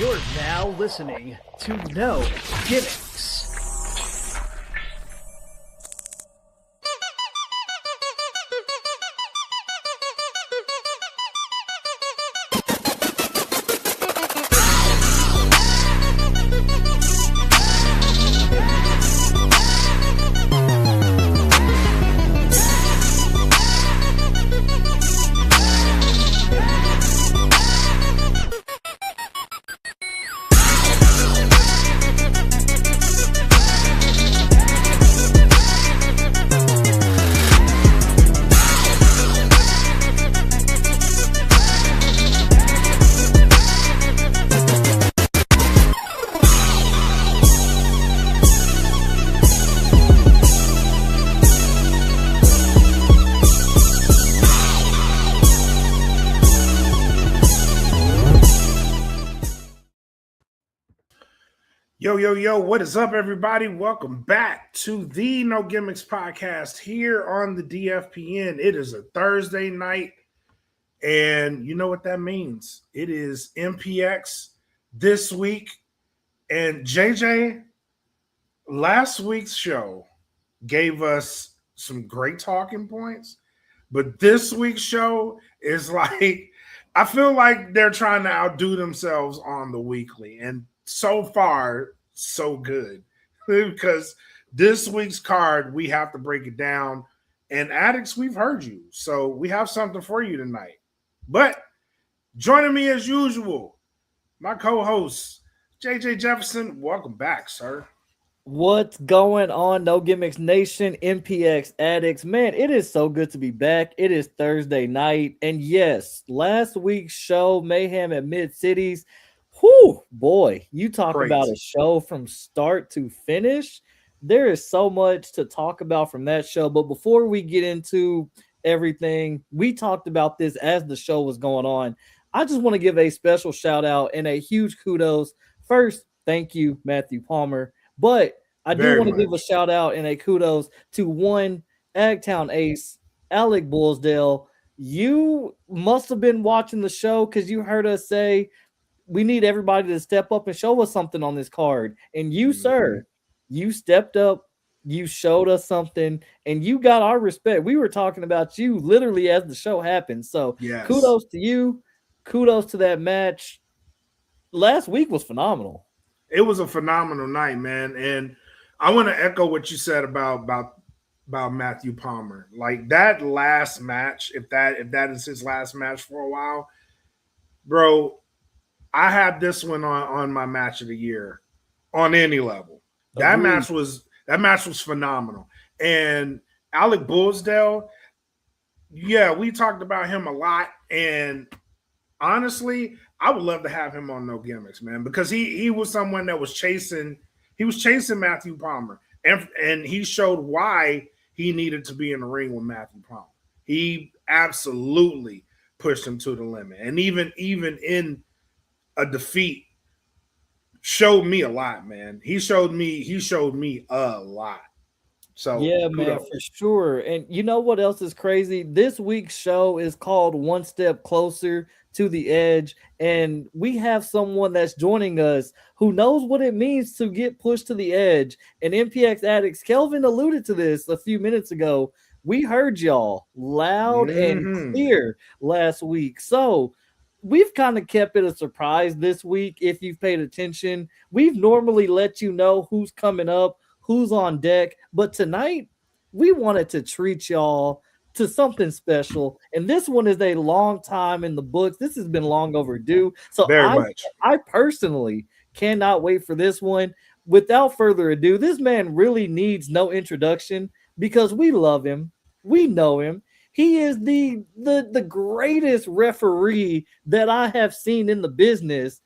You're now listening to No Gimmicks. Yo, what is up, everybody? Welcome back to the No Gimmicks podcast here on the DFPN. It is a Thursday night, and you know what that means. It is MPX this week. And JJ, last week's show gave us some great talking points, but this week's show is like, I feel like they're trying to outdo themselves on the weekly, and so far, so good. Because this week's card, we have to break it down. And Addicts, we've heard you. So we have something for you tonight. But joining me as usual, my co-host, JJ Jefferson. Welcome back, sir. What's going on, No Gimmicks Nation, MPX Addicts? Man, it is so good to be back. It is Thursday night. And yes, last week's show, Mayhem at Mid-Cities, whew, boy, you talk about a show from start to finish. There is so much to talk about from that show. But before we get into everything, we talked about this as the show was going on. I just want to give a special shout out and a huge kudos. First, thank you, Matthew Palmer. But I do want to give a shout out and a kudos to one Agtown ace, Alec Bullsdale. You must have been watching the show because you heard us say, we need everybody to step up and show us something on this card. And you, sir, you stepped up, you showed us something, and you got our respect. We were talking about you literally as the show happened. So kudos to you. Kudos to that match. Last week was phenomenal. It was a phenomenal night, man. And I want to echo what you said about Matthew Palmer. Like that last match, if that is his last match for a while, bro, I had this one on my match of the year on any level. That match was phenomenal. And Alec Bullsdale, yeah, we talked about him a lot. And honestly, I would love to have him on No Gimmicks, man, because he was someone that was chasing Matthew Palmer. And he showed why he needed to be in the ring with Matthew Palmer. He absolutely pushed him to the limit. And even in a defeat, showed me a lot, man. He showed me a lot. So yeah, man, for sure. And you know what else is crazy? This week's show is called One Step Closer to the Edge, and we have someone that's joining us who knows what it means to get pushed to the edge. And MPX Addicts, Kelvin alluded to this a few minutes ago. We heard y'all loud and clear last week. So we've kind of kept it a surprise this week. If you've paid attention, we've normally let you know who's coming up, who's on deck. But tonight, we wanted to treat y'all to something special. And this one is a long time in the books. This has been long overdue. So I personally cannot wait for this one. Without further ado, this man really needs no introduction because we love him. We know him. He is the greatest referee that I have seen in the business.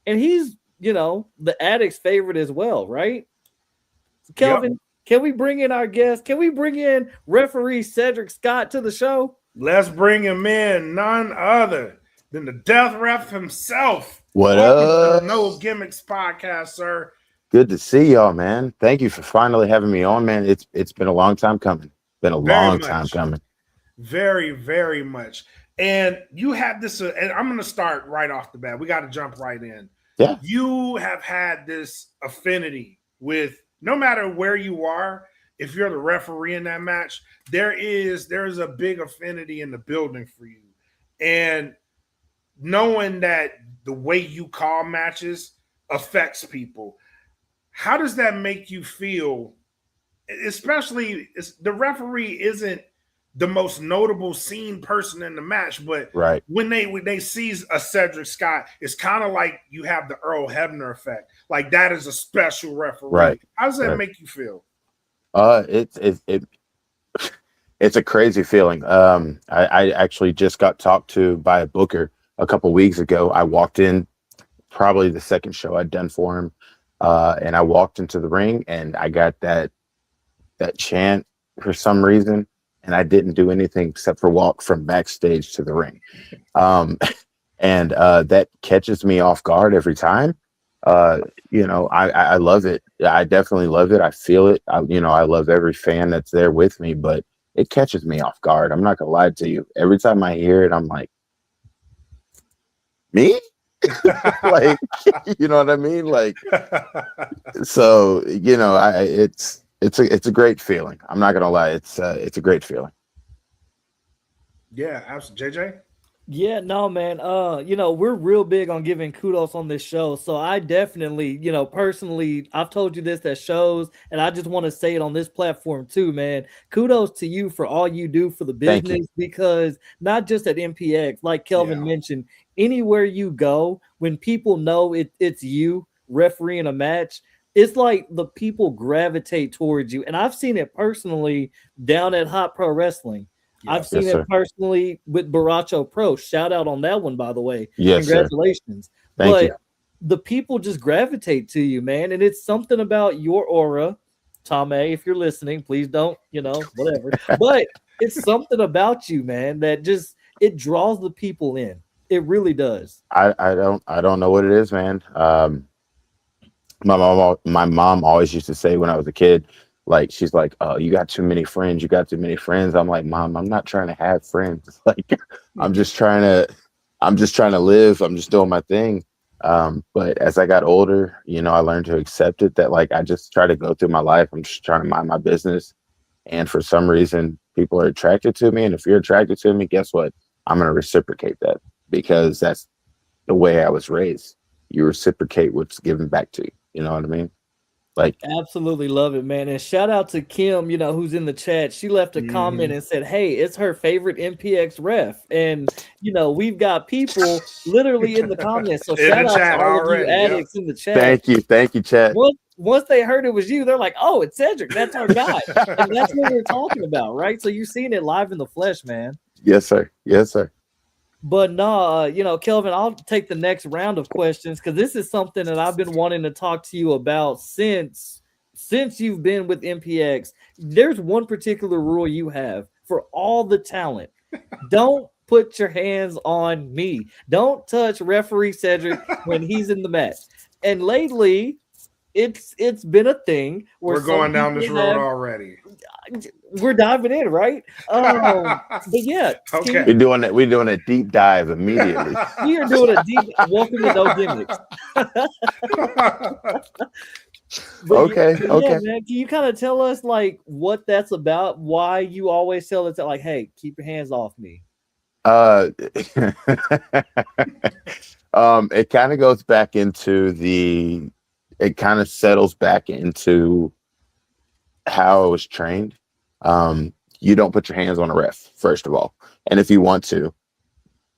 And he's, the Addicts' favorite as well, right? Kelvin, Can we bring in our guest? Can we bring in referee Cedric Scott to the show? Let's bring him in. None other than the Death Ref himself. What Welcome up? to the No Gimmicks podcast, sir. Good to see y'all, man. Thank you for finally having me on, man. It's been a long time coming. Time coming. Very, very much. And you had this, and I'm going to start right off the bat. We got to jump right in. Yeah. You have had this affinity with, no matter where you are, if you're the referee in that match, there's a big affinity in the building for you. And knowing that the way you call matches affects people, how does that make you feel? Especially, the referee isn't the most notable seen person in the match, but Right. when they see a Cedric Scott, it's kind of like you have the Earl Hebner effect. Like, that is a special referee. Right. How does that Right. make you feel? It's a crazy feeling. I actually just got talked to by a booker a couple weeks ago. I walked in, probably the second show I'd done for him, and I walked into the ring, and I got that chant for some reason, and I didn't do anything except for walk from backstage to the ring. And that catches me off guard every time. I love it. I definitely love it. I feel it. I love every fan that's there with me, but it catches me off guard. I'm not gonna lie to you. Every time I hear it, I'm like, me? Like, you know what I mean? Like, so, it's a great feeling. I'm not gonna lie. It's a great feeling. Yeah, absolutely. JJ? Yeah, no, man. We're real big on giving kudos on this show. So I definitely, personally, I've told you this at shows, and I just want to say it on this platform too, man. Kudos to you for all you do for the Thank you. business, because not just at MPX, like Kelvin mentioned, anywhere you go, when people know it's you refereeing a match, it's like the people gravitate towards you. And I've seen it personally down at Hot Pro Wrestling. I've seen it personally with Baracho Pro. Shout out on that one, by the way. Yes, congratulations. Thank you. The people just gravitate to you, man. And it's something about your aura. Tom A, if you're listening, please don't, whatever. But it's something about you, man, that just, it draws the people in. It really does. I don't know what it is, man. My mom always used to say when I was a kid, like, she's like, "Oh, you got too many friends. You got too many friends." I'm like, "Mom, I'm not trying to have friends. Like, I'm just trying to live. I'm just doing my thing." But as I got older, I learned to accept it, that like, I just try to go through my life. I'm just trying to mind my business. And for some reason, people are attracted to me. And if you're attracted to me, guess what? I'm going to reciprocate that, because that's the way I was raised. You reciprocate what's given back to you. You know what I mean? Like, absolutely love it, man. And shout out to Kim, who's in the chat. She left a comment and said, "Hey, it's her favorite MPX ref." And we've got people literally in the comments. So shout out to all of you addicts in the chat. Thank you, chat. Once they heard it was you, they're like, "Oh, it's Cedric. That's our guy." And that's what we're talking about, right? So you're seeing it live in the flesh, man. Yes, sir. Yes, sir. But no, Kelvin, I'll take the next round of questions, because this is something that I've been wanting to talk to you about since you've been with MPX. There's one particular rule you have for all the talent. Don't put your hands on me. Don't touch referee Cedric when he's in the match. And lately, it's been a thing where we're going down this road already. We're diving in, right? But yeah, okay. We're doing a deep dive immediately. We are doing a deep welcome to No Gimmicks. Okay. Yeah, man, can you kind of tell us like what that's about? Why you always tell us that, like, hey, keep your hands off me? It kind of goes back into it kind of settles back into how I was trained. You don't put your hands on a ref, first of all. And if you want to,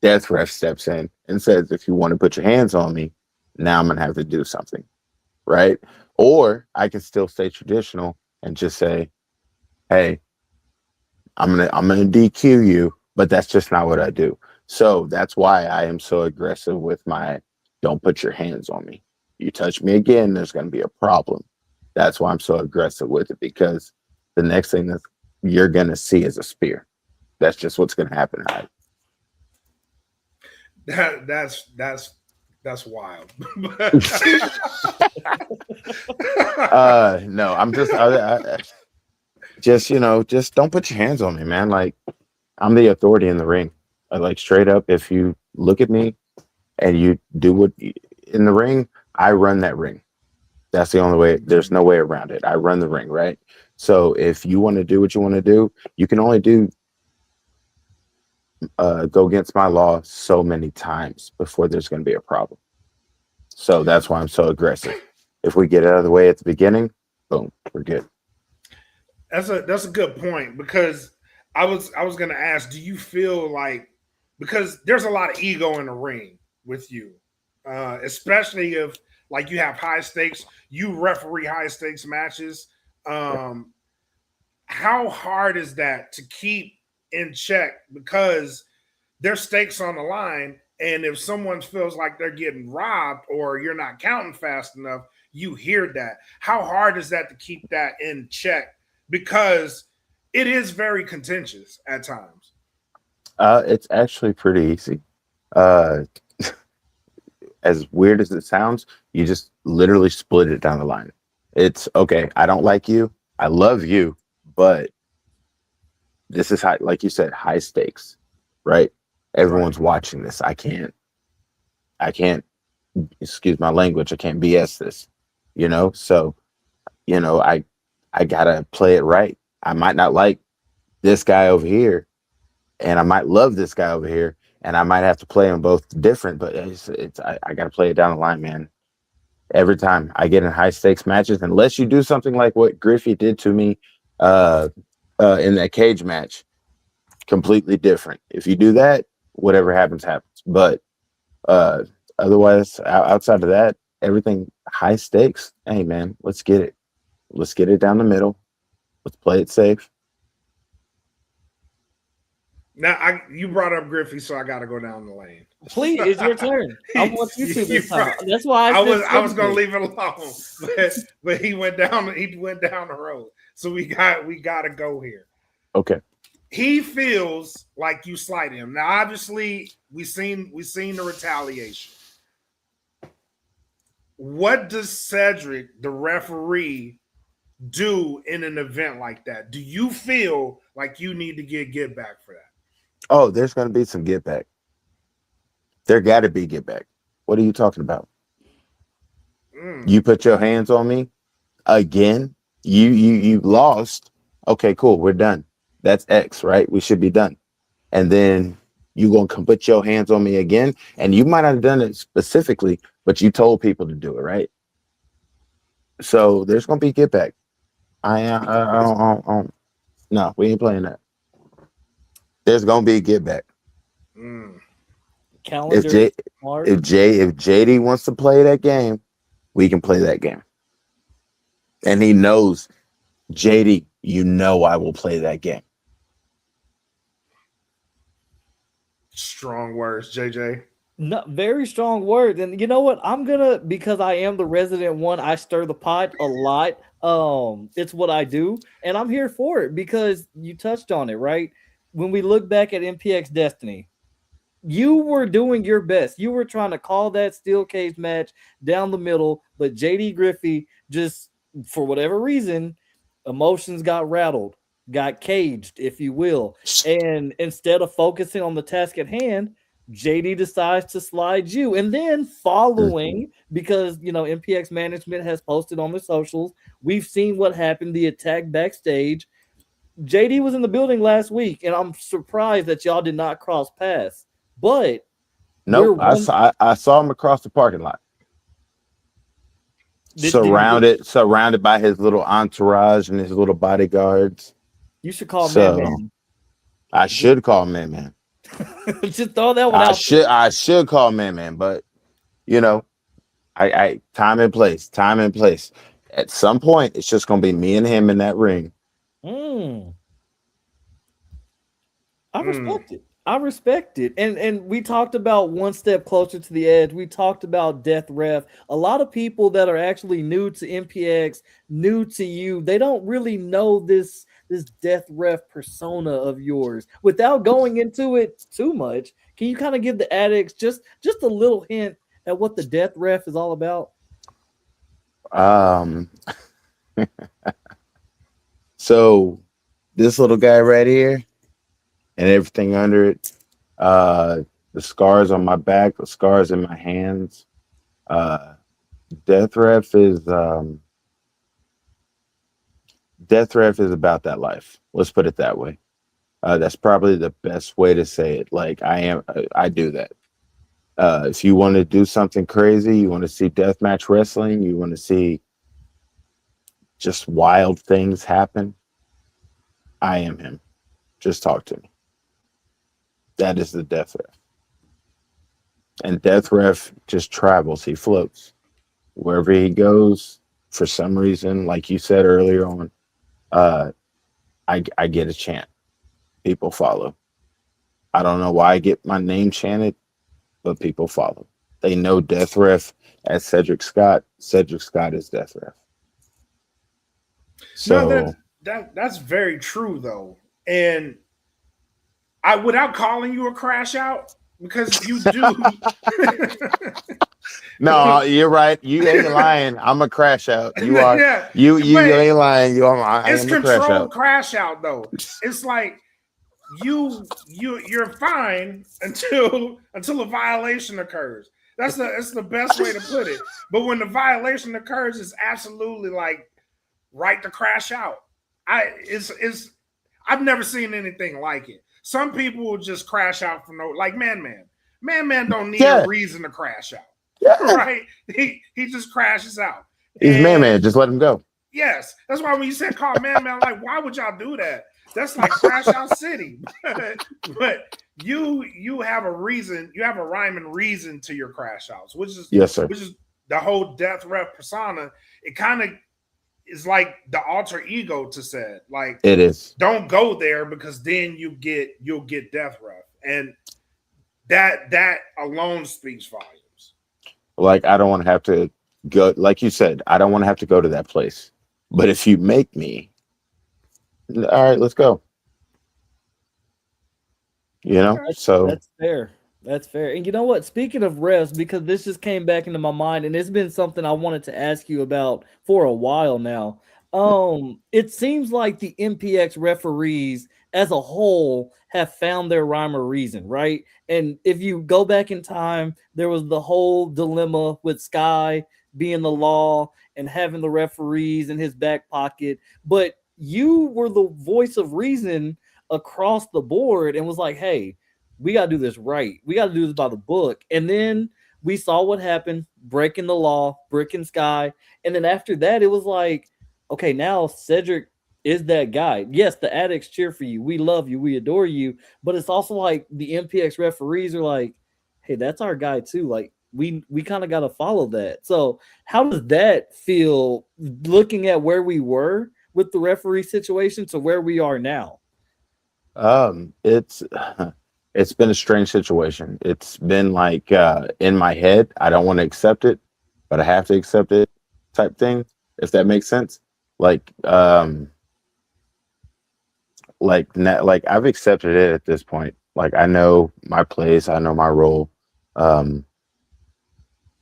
death ref steps in and says, if you want to put your hands on me, now I'm going to have to do something. Right. Or I can still stay traditional and just say, hey, I'm going to DQ you, but that's just not what I do. So that's why I am so aggressive with my, don't put your hands on me. You touch me again, there's going to be a problem. That's why I'm so aggressive with it, because the next thing that you're going to see is a spear. That's just what's going to happen. That's wild. No, I'm just, just don't put your hands on me, man. Like, I'm the authority in the ring. Like, straight up, if you look at me and you do in the ring, I run that ring. That's the only way. There's no way around it. I run the ring, right? So if you want to do what you want to do, you can only do go against my law so many times before there's going to be a problem. So that's why I'm so aggressive. If we get it out of the way at the beginning, boom, we're good. That's a good point, because I was going to ask, do you feel like, because there's a lot of ego in the ring with you, especially if like you have high stakes, you referee high stakes matches. How hard is that to keep in check, because there's stakes on the line, and if someone feels like they're getting robbed or you're not counting fast enough, you hear that. How hard is that to keep that in check? Because it is very contentious at times. It's actually pretty easy. As weird as it sounds, you just literally split it down the line. It's okay. I don't like you. I love you, but this is high, like you said, high stakes, right? Everyone's watching this. I can't, excuse my language, I can't BS this, So, I gotta play it right. I might not like this guy over here, and I might love this guy over here, and I might have to play them both different, but I gotta play it down the line, man. Every time I get in high stakes matches, unless you do something like what Griffey did to me in that cage match, completely different. If you do that, whatever happens, happens. But otherwise, outside of that, everything high stakes. Hey, man, let's get it. Let's get it down the middle. Let's play it safe. Now, you brought up Griffey, so I got to go down the lane. Please, it's your turn. I want you to this time. That's why I was going to leave it alone, but he went down. He went down the road. So we got to go here. Okay. He feels like you slight him. Now, obviously, we seen the retaliation. What does Cedric, the referee, do in an event like that? Do you feel like you need to get back for that? Oh, there's going to be some get back. There got to be get back. What are you talking about? You put your hands on me again. You lost. Okay, cool. We're done. That's X, right? We should be done. And then you gonna come put your hands on me again, and you might not have done it specifically, but you told people to do it, right? So there's gonna be get back. No, we ain't playing that. There's gonna be a get back. Calendar. If JD wants to play that game, we can play that game. And he knows, JD, I will play that game. Strong words, JJ. No, very strong words. And you know what? Because I am the resident one, I stir the pot a lot. It's what I do, and I'm here for it because you touched on it, right? When we look back at MPX Destiny, you were doing your best. You were trying to call that steel cage match down the middle, but JD Griffey just, for whatever reason, emotions got rattled, got caged, if you will. And instead of focusing on the task at hand, JD decides to slide you. And then following, because, MPX management has posted on their socials, we've seen what happened, the attack backstage. JD was in the building last week, and I'm surprised that y'all did not cross paths. But nope, I saw him across the parking lot. Surrounded by his little entourage and his little bodyguards. You should call Man. I should call Man. Just throw that one out. I should call Man, but I time and place. At some point, it's just gonna be me and him in that ring. I respect it. And we talked about one step closer to the edge. We talked about Death Ref. A lot of people that are actually new to MPX, new to you, they don't really know this Death Ref persona of yours. Without going into it too much, can you kind of give the addicts just a little hint at what the Death Ref is all about? So this little guy right here and everything under it, the scars on my back, the scars in my hands, Death Ref is about that life. Let's put it that way. That's probably the best way to say it. Like I do that. If you want to do something crazy, you want to see deathmatch wrestling, you want to see just wild things happen, I am him. Just talk to me. That is the Death Ref. And Death Ref just travels. He floats. Wherever he goes, for some reason, like you said earlier on, I get a chant. People follow. I don't know why I get my name chanted, but people follow. They know Death Ref as Cedric Scott. Cedric Scott is Death Ref. So No, that's very true though. And I without calling you a crash out, because you do. no, you're right. You ain't lying. I'm a crash out. You are. Yeah, you but ain't lying. I it's am a crash controlled out. crash out though. It's like you're fine until a violation occurs. That's the best way to put it. But when the violation occurs, it's absolutely like right to crash out. I've never seen anything like it. Some people will just crash out for no, like Man don't need a reason to crash out. Yeah. Right? He just crashes out. He's Man. Just let him go. Yes. That's why when you said call Man, like, why would y'all do that? That's like Crash Out City. But you have a reason, you have a rhyme and reason to your crash outs, which is which is the whole Death Ref persona. It kind of is like the alter ego to said. Like it is. Don't go there because then you'll get Death Ref. And that alone speaks volumes. Like I don't want to have to go, like you said, I don't want to have to go to that place. But if you make me, all right, let's go. You know, so that's fair. That's fair. And you know what? Speaking of refs, because this just came back into my mind, and it's been something I wanted to ask you about for a while now. It seems like the MPX referees as a whole have found their rhyme or reason, right? And if you go back in time, there was the whole dilemma with Sky being the law and having the referees in his back pocket. But you were the voice of reason across the board and was like, hey, we got to do this right. We got to do this by the book. And then we saw what happened, breaking the law, breaking Sky. And then after that, it was like, okay, now Cedric is that guy. Yes, the addicts cheer for you. We love you. We adore you. But it's also like the MPX referees are like, hey, that's our guy too. Like, we kind of got to follow that. So how does that feel looking at where we were with the referee situation to where we are now? It's been a strange situation. It's been like in my head, I don't want to accept it, but I have to accept it type thing, if that makes sense. Like I've accepted it at this point. Like I know my place, I know my role.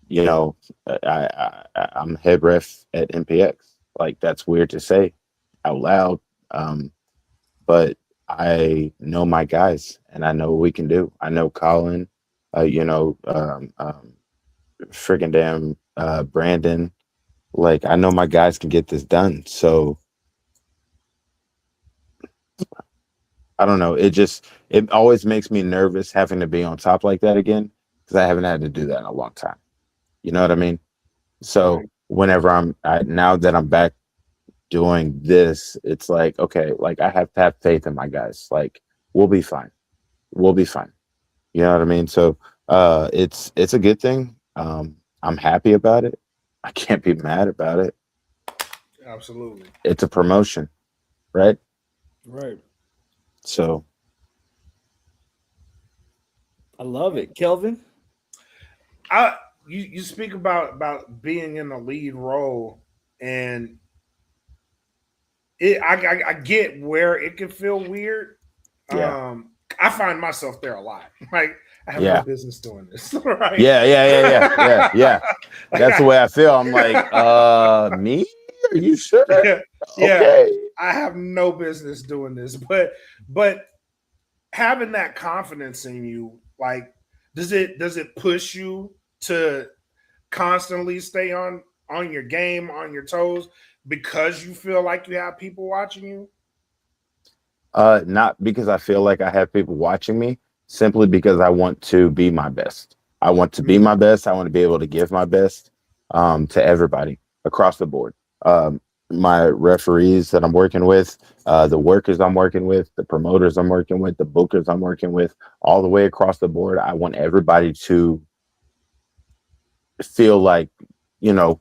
You know, I'm head ref at MPX. Like that's weird to say out loud. But I know my guys and I know what we can do. I know Colin, freaking damn Brandon. Like I know my guys can get this done. So I don't know. It always makes me nervous having to be on top like that again because I haven't had to do that in a long time. You know what I mean? So whenever now that I'm back doing this, it's like, okay, like I have to have faith in my guys. Like we'll be fine. We'll be fine. You know what I mean? So it's a good thing. I'm happy about it. I can't be mad about it. Absolutely. It's a promotion, right? Right. So I love it. Kelvin? You speak about being in a lead role, and I get where it can feel weird. Yeah. I find myself there a lot. Like I have no business doing this. Right? Yeah. That's the way I feel. I'm like, me? Are you sure? Yeah. Okay. I have no business doing this, but having that confidence in you, like, does it push you to constantly stay on your game, on your toes, because you feel like you have people watching you? Not because I feel like I have people watching me, simply because I want to be my best. I want to be my best. I want to be able to give my best to everybody across the board. My referees that I'm working with, the workers I'm working with, the promoters I'm working with, the bookers I'm working with, all the way across the board. I want everybody to feel like, I'm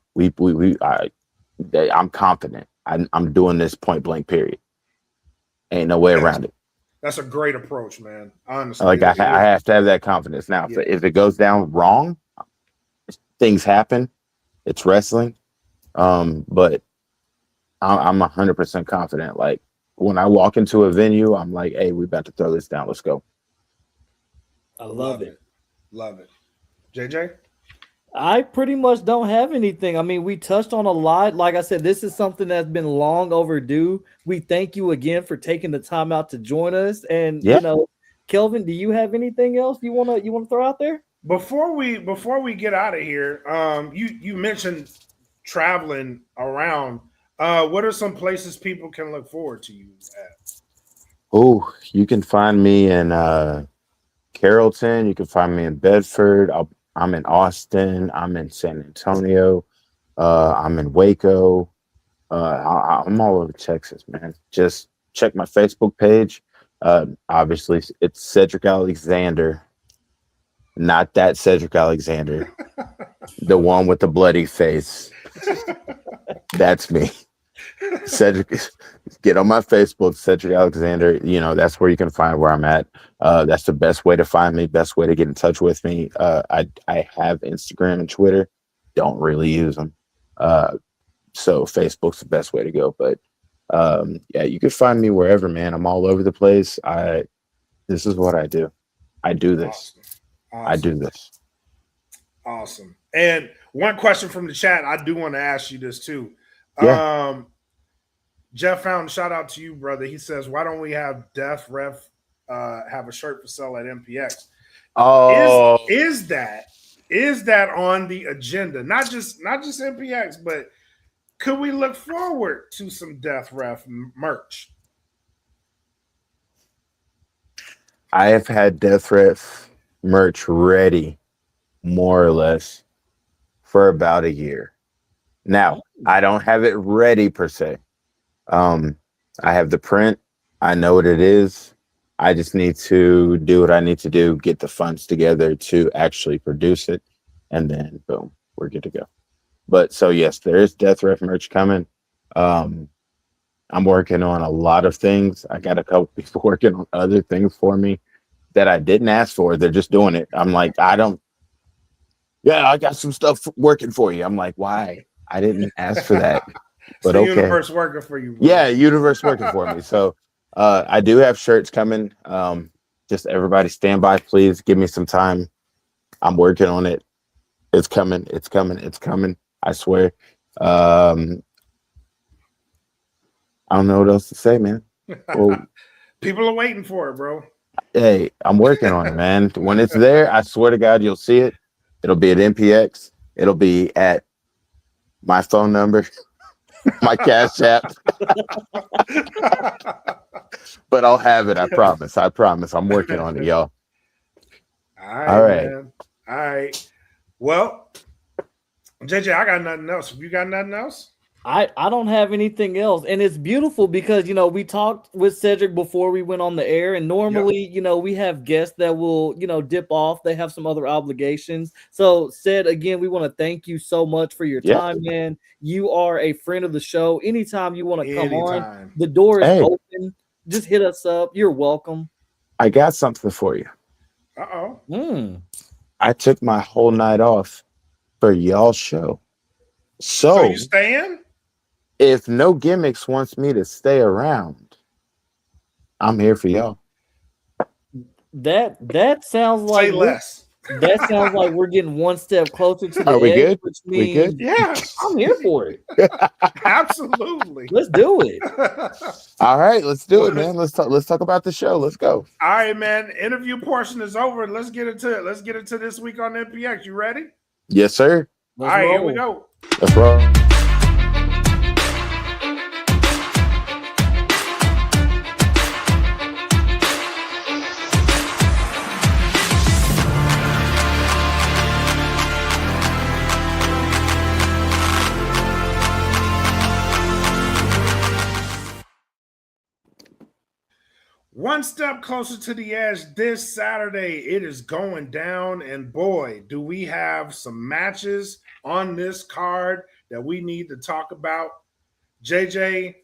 confident. I'm doing this point blank, period. Ain't no way around it. That's a great approach, man. Honestly, Like I have to have that confidence. Now, if it goes down wrong, things happen. It's wrestling. But I'm 100% confident. Like when I walk into a venue, I'm like, hey, we about to throw this down. Let's go. I love it. Love it. JJ? I pretty much don't have anything. I mean, we touched on a lot. Like I said, this is something that's been long overdue. We thank you again for taking the time out to join us. And Kelvin, do you have anything else you wanna throw out there? Before we get out of here, you mentioned traveling around. What are some places people can look forward to you at? Oh, you can find me in Carrollton. You can find me in Bedford. I'm in Austin. I'm in San Antonio. I'm in Waco. I'm all over Texas, man. Just check my Facebook page. Obviously, it's Cedric Alexander, not that Cedric Alexander, the one with the bloody face. That's me. Cedric, get on my Facebook, Cedric Alexander. That's where you can find where I'm at. That's the best way to find me, best way to get in touch with me. I have Instagram and Twitter, don't really use them. So Facebook's the best way to go. But you can find me wherever, man. I'm all over the place. This is what I do. I do this. Awesome. I do this. Awesome. And one question from the chat, I do want to ask you this too. Yeah. Jeff Fountain, shout out to you, brother. He says, why don't we have Death Ref have a shirt for sale at MPX? Oh, is that on the agenda? Not just MPX, but could we look forward to some Death Ref merch? I have had Death Ref merch ready, more or less, for about a year. Now, I don't have it ready per se. I have the print. I know what it is. I just need to do what I need to do, get the funds together to actually produce it, and then boom, we're good to go. But so yes, there is Death Ref merch coming. I'm working on a lot of things. I got a couple people working on other things for me that I didn't ask for. They're just doing it. I'm like, I got some stuff working for you. I'm like, why? I didn't ask for that. But it's the okay. universe working for you. Bro. Yeah, universe working for me. So I do have shirts coming. Just everybody stand by, please. Give me some time. I'm working on it. It's coming. It's coming. It's coming. I swear. I don't know what else to say, man. Well, people are waiting for it, bro. Hey, I'm working on it, man. When it's there, I swear to God, you'll see it. It'll be at MPX. It'll be at my phone number, my Cash App. But I'll have it. I promise. I promise. I'm working on it, y'all. All right. Man. All right. Well, JJ, I got nothing else. Have you got nothing else? I don't have anything else. And it's beautiful because, we talked with Cedric before we went on the air. And normally, we have guests that will, dip off. They have some other obligations. So, Ced, again, we want to thank you so much for your time, man. You are a friend of the show. Anytime you want to come on, the door is open. Just hit us up. You're welcome. I got something for you. Uh-oh. I took my whole night off for y'all's show. So you staying? If No Gimmicks wants me to stay around, I'm here for y'all. That sounds like say less. That sounds like we're getting one step closer to the Are we edge, good? Which means, we good? Yeah, I'm here for it. Absolutely. Let's do it. All right, let's do it, man. Let's talk about the show. Let's go. All right, man. Interview portion is over. Let's get into it. Let's get into this week on MPX. You ready? Yes, sir. All right, here we go. Let's roll. One step closer to the edge this Saturday. It is going down, and boy, do we have some matches on this card that we need to talk about. JJ,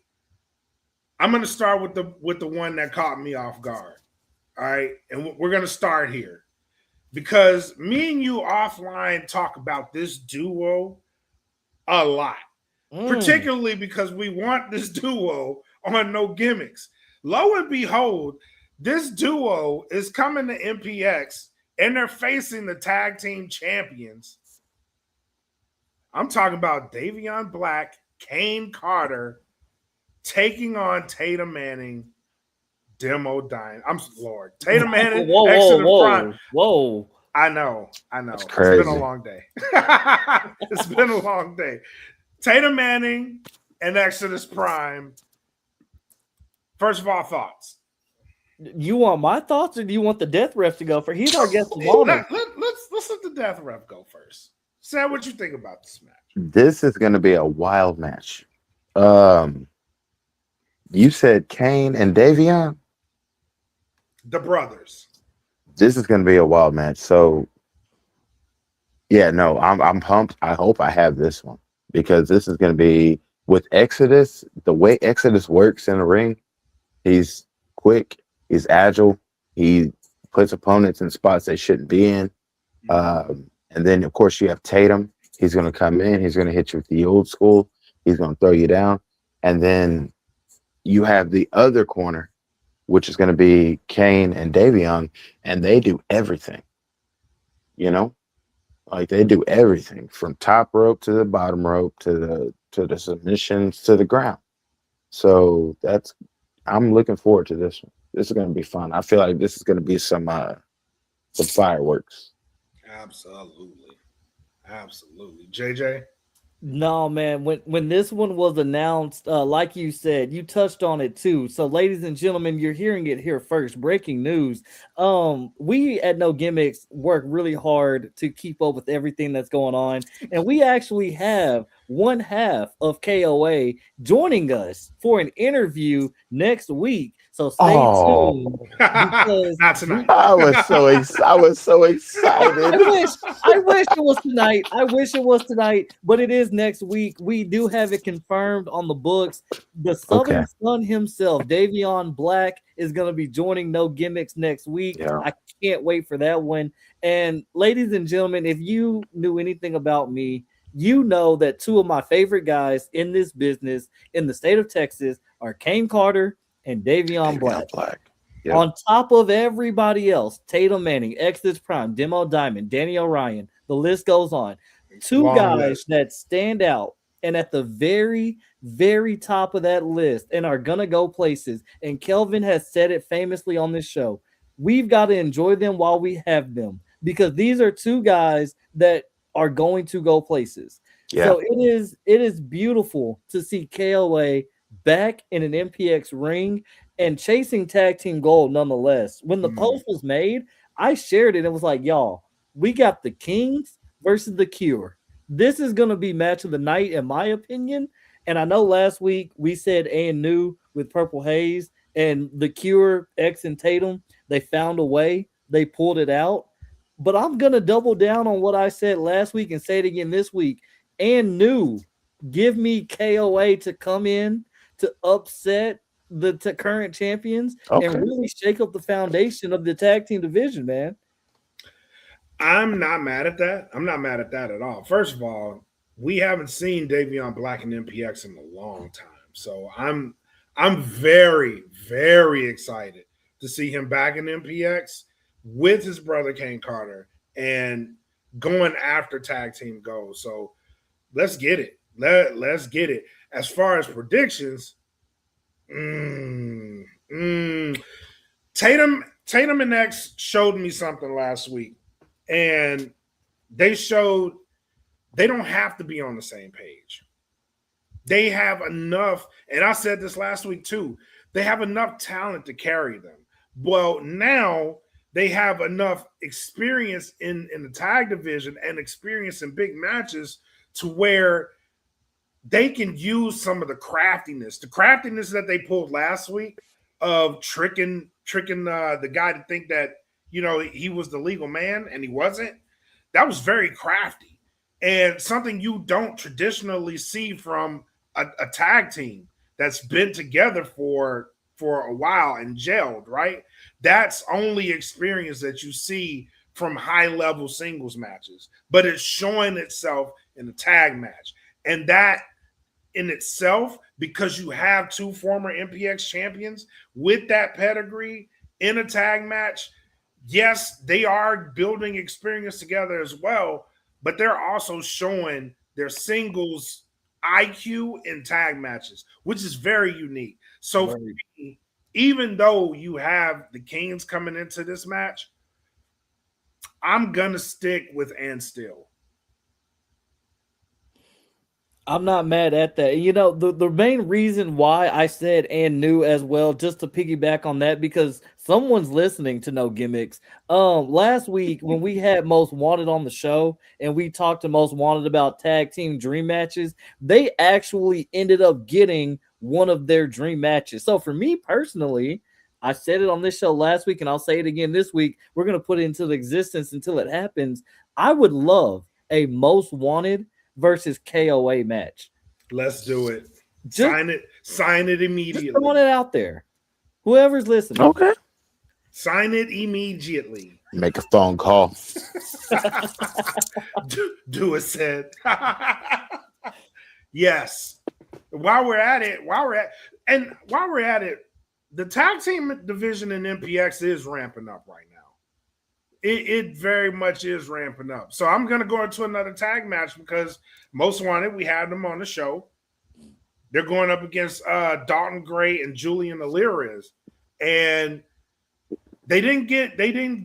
I'm going to start with the one that caught me off guard. All right, and we're going to start here because me and you offline talk about this duo a lot, particularly because we want this duo on No Gimmicks. Lo and behold, this duo is coming to MPX and they're facing the tag team champions. I'm talking about Davion Black, Kane Carter, taking on Tatum Manning, Demo Dine. Lord. Tatum Manning, Prime. Whoa. I know. That's It's crazy. been a long day. It's been a long day. Tatum Manning and Exodus Prime. First of all, thoughts. You want my thoughts, or do you want the death ref to go for? He's our guest of honor. Let's let the death ref go first. Say what you think about this match. This is going to be a wild match. You said Kane and Davion? The brothers. This is going to be a wild match. So, yeah, no, I'm pumped. I hope I have this one because this is going to be with Exodus. The way Exodus works in the ring, he's quick, he's agile, he puts opponents in spots they shouldn't be in. And then, of course, you have Tatum. He's going to come in. He's going to hit you with the old school. He's going to throw you down. And then you have the other corner, which is going to be Kane and Davion, and they do everything. You know, like they do everything from top rope to the bottom rope to the submissions to the ground. So I'm looking forward to this one. This is going to be fun. I feel like this is going to be some fireworks. Absolutely. JJ? No, man. When this one was announced, like you said, you touched on it too. So, ladies and gentlemen, you're hearing it here first. Breaking news. We at No Gimmicks work really hard to keep up with everything that's going on, and we actually have one half of KOA joining us for an interview next week. So stay tuned. Not tonight. I was so excited. I wish it was tonight. I wish it was tonight, but it is next week. We do have it confirmed on the books. The Southern Sun himself, Davion Black, is going to be joining No Gimmicks next week. Yeah. I can't wait for that one. And ladies and gentlemen, if you knew anything about me, you know that two of my favorite guys in this business in the state of Texas are Kane Carter and Davion Black. Yep. On top of everybody else, Tatum Manning, Exodus Prime, Demo Diamond, Danny O'Ryan, the list goes on. Two guys that stand out and at the very, very top of that list and are going to go places. And Kelvin has said it famously on this show. We've got to enjoy them while we have them because these are two guys that are going to go places. Yeah. So it is beautiful to see KOA back in an MPX ring and chasing tag team gold nonetheless. When the post was made, I shared it and was like, y'all, we got the Kings versus the Cure. This is going to be match of the night, in my opinion. And I know last week we said and new with Purple Haze and the Cure, X and Tatum, they found a way. They pulled it out. But I'm going to double down on what I said last week and say it again this week. And new, give me KOA to come in to upset the current champions and really shake up the foundation of the tag team division, man. I'm not mad at that. I'm not mad at that at all. First of all, we haven't seen Davion Black and MPX in a long time. So I'm very, very excited to see him back in MPX with his brother Kane Carter and going after tag team goals. So let's get it. Let's get it. As far as predictions, Tatum and X showed me something last week, and they showed they don't have to be on the same page. They have enough, and I said this last week too, they have enough talent to carry them. Well, now they have enough experience in the tag division and experience in big matches to where they can use some of the craftiness that they pulled last week of tricking the guy to think that, you know, he was the legal man and he wasn't. That was very crafty and something you don't traditionally see from a tag team that's been together for a while and gelled, right? That's only experience that you see from high-level singles matches, but it's showing itself in a tag match. And that in itself, because you have two former MPX champions with that pedigree in a tag match, yes, they are building experience together as well, but they're also showing their singles IQ in tag matches, which is very unique. So for me, even though you have the Kings coming into this match, I'm gonna stick with and still. I'm not mad at that. You know, the main reason why I said and new as well, just to piggyback on that, because someone's listening to No Gimmicks. Last week when we had Most Wanted on the show and we talked to Most Wanted about tag team dream matches, they actually ended up getting one of their dream matches. So for me personally, I said it on this show last week and I'll say it again this week. We're going to put it into existence until it happens. I would love a Most Wanted versus KOA match. Let's do it. Sign it immediately. Just throwing it out there. Whoever's listening. Okay. Sign it immediately. Make a phone call. do it, said. Yes. While we're at it, the tag team division in MPX is ramping up right now. It very much is ramping up. So I'm going to go into another tag match because Most Wanted, we had them on the show. They're going up against Dalton Gray and Julian Alirez. And they didn't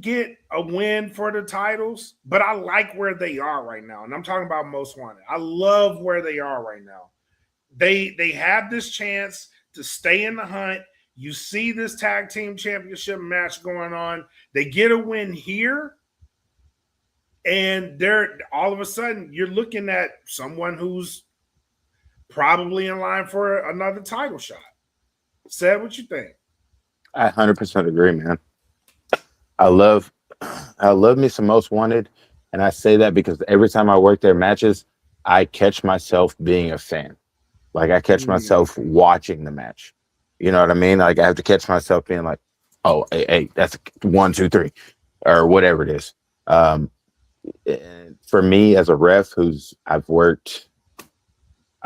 get a win for the titles, but I like where they are right now. And I'm talking about Most Wanted. I love where they are right now. They have this chance to stay in the hunt. You see this tag team championship match going on. They get a win here, and they're all of a sudden you're looking at someone who's probably in line for another title shot. Said, what you think? I 100% agree, man. I love me some Most Wanted, and I say that because every time I work their matches, I catch myself being a fan. Like I catch myself watching the match. You know what I mean? Like I have to catch myself being like, "Oh, hey, that's 1, 2, 3," or whatever it is. For me, as a ref, I've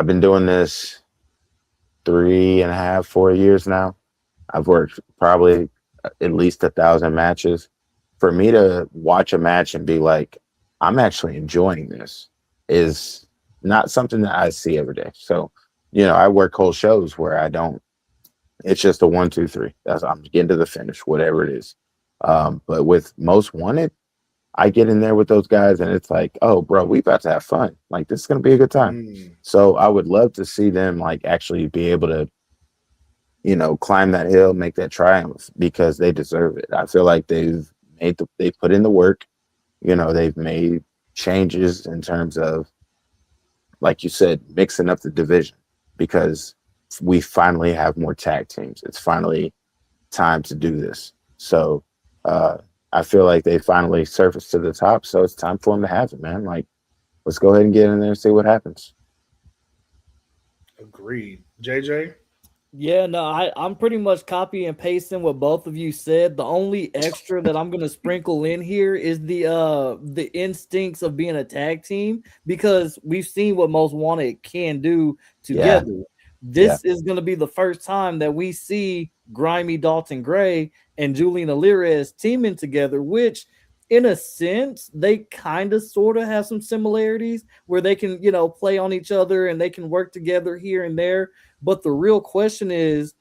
been doing this 3.5, 4 years now. I've worked probably at least 1,000 matches. For me to watch a match and be like, "I'm actually enjoying this," is not something that I see every day. So, you know, I work whole shows where I don't. It's just a 1, 2, 3. I'm getting to the finish, whatever it is. But with Most Wanted, I get in there with those guys and it's like, oh, bro, we about to have fun. Like, this is going to be a good time. So I would love to see them like actually be able to, you know, climb that hill, make that triumph because they deserve it. I feel like they've put in the work. You know, they've made changes in terms of, like you said, mixing up the division because we finally have more tag teams. It's finally time to do this. So I feel like they finally surfaced to the top. So it's time for them to have it, man. Like, let's go ahead and get in there and see what happens. Agreed. JJ? Yeah, no, I'm pretty much copy and pasting what both of you said. The only extra that I'm gonna sprinkle in here is the instincts of being a tag team because we've seen what Most Wanted can do together. Yeah. This is going to be the first time that we see grimy Dalton Gray and Julian Alirez teaming together, which in a sense, they kind of sort of have some similarities where they can, you know, play on each other and they can work together here and there. But the real question is,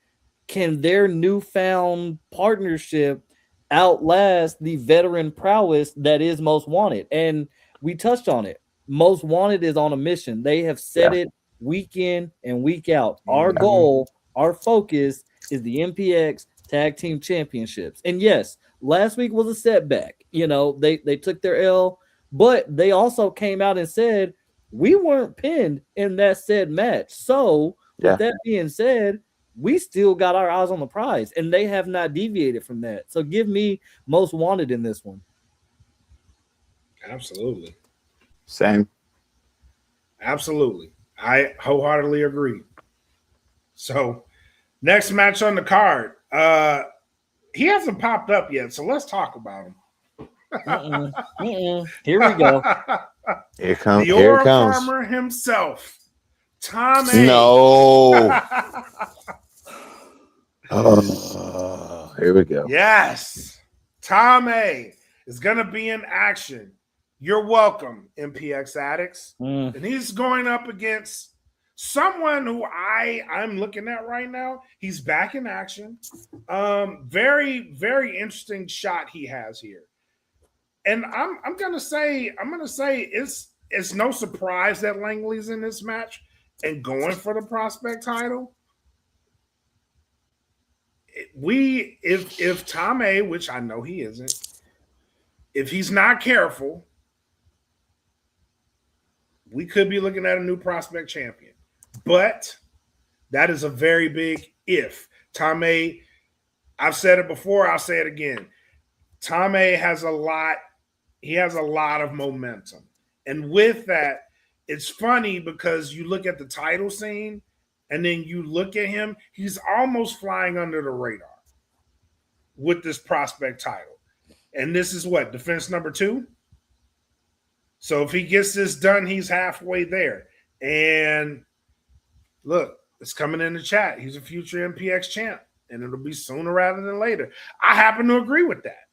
can their newfound partnership outlast the veteran prowess that is Most Wanted? And we touched on it. Most Wanted is on a mission. They have said it week in and week out. Our goal, our focus is the MPX Tag Team Championships. And yes, last week was a setback. You know, they took their L, but they also came out and said we weren't pinned in that said match. So, with that being said, we still got our eyes on the prize, and they have not deviated from that. So, give me Most Wanted in this one. Absolutely. Same. Absolutely. I wholeheartedly agree. So, next match on the card. He hasn't popped up yet, so let's talk about him. Here we go. Here comes. The Aura Farmer himself, Tom A. No. Here we go. Yes. Tom A is going to be in action. You're welcome, MPX Addicts. And he's going up against someone who I'm looking at right now. He's back in action. Very, very interesting shot he has here. And I'm gonna say it's no surprise that Langley's in this match and going for the prospect title. If Tom A, which I know he isn't, if he's not careful, we could be looking at a new prospect champion. But that is a very big if. Tom A, I've said it before, I'll say it again. Tom A has a lot of momentum. And with that, it's funny because you look at the title scene and then you look at him, he's almost flying under the radar with this prospect title. And this is what, defense number 2? So if he gets this done, he's halfway there. And look, it's coming in the chat. He's a future MPX champ, and it'll be sooner rather than later. I happen to agree with that.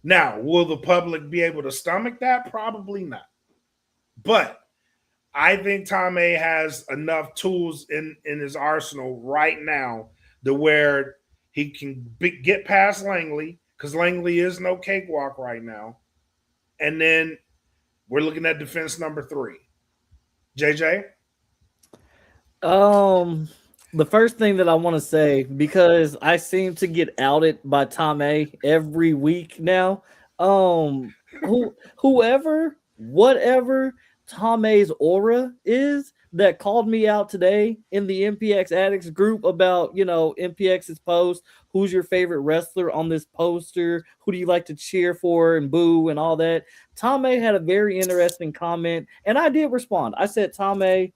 Now, will the public be able to stomach that? Probably not. But I think Tom A has enough tools in his arsenal right now to where he can get past Langley, because Langley is no cakewalk right now. And then we're looking at defense number 3. JJ? The first thing that I want to say, because I seem to get outed by Tom A every week now. Whoever, whatever Tom A's aura is that called me out today in the MPX Addicts group about, MPX's post, who's your favorite wrestler on this poster, who do you like to cheer for and boo and all that. Tom A had a very interesting comment, and I did respond. I said, Tom A,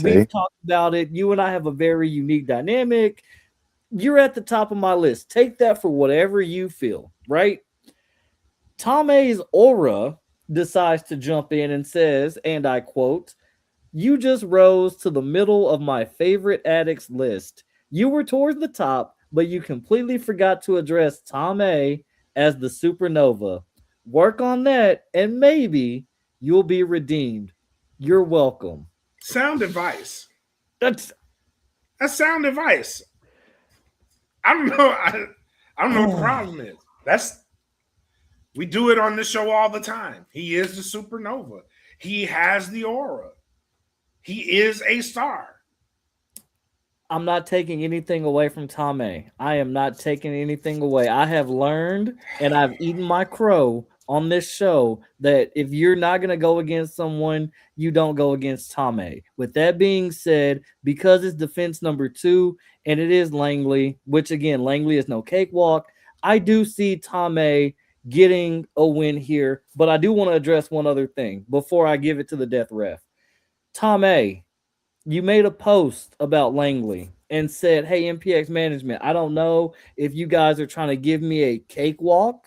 we've talked about it. You and I have a very unique dynamic. You're at the top of my list. Take that for whatever you feel, right? Tom A's aura decides to jump in and says, and I quote, "You just rose to the middle of my favorite addicts list. You were towards the top, but you completely forgot to address Tom A as the supernova. Work on that, and maybe you'll be redeemed. You're welcome." Sound advice. That's sound advice. I don't know. I don't know what the problem is. We do it on this show all the time. He is the supernova. He has the aura. He is a star. I'm not taking anything away from Tom A. I am not taking anything away. I have learned and I've eaten my crow on this show that if you're not going to go against someone, you don't go against Tom A. With that being said, because it's defense number 2 and it is Langley, which again, Langley is no cakewalk, I do see Tom A getting a win here, but I do want to address one other thing before I give it to the death ref. Tom A, you made a post about Langley and said, "Hey, MPX management, I don't know if you guys are trying to give me a cakewalk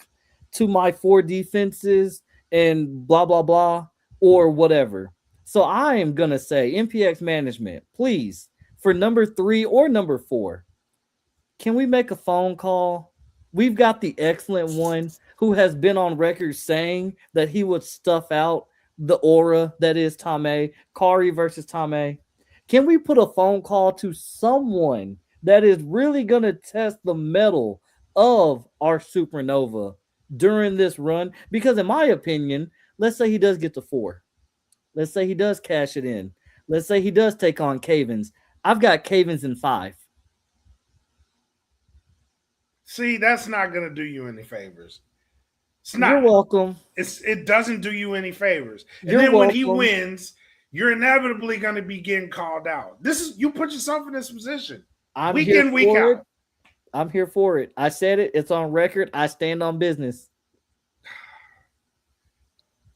to my 4 defenses and blah, blah, blah, or whatever." So I am going to say, MPX management, please, for number 3 or number 4, can we make a phone call? We've got the excellent one who has been on record saying that he would stuff out the aura that is Tom A. Kari versus Tom A. Can we put a phone call to someone that is really going to test the mettle of our supernova during this run? Because in my opinion, let's say he does get to 4. Let's say he does cash it in. Let's say he does take on Cavens. I've got Cavens in 5. See, that's not gonna do you any favors. It's You're not. welcome. It doesn't do you any favors. And You're then when he welcome. wins, you're inevitably gonna be getting called out. This is you put yourself in this position. I'm Week here in, week for out. it. I'm here for it. I said it. It's on record. I stand on business.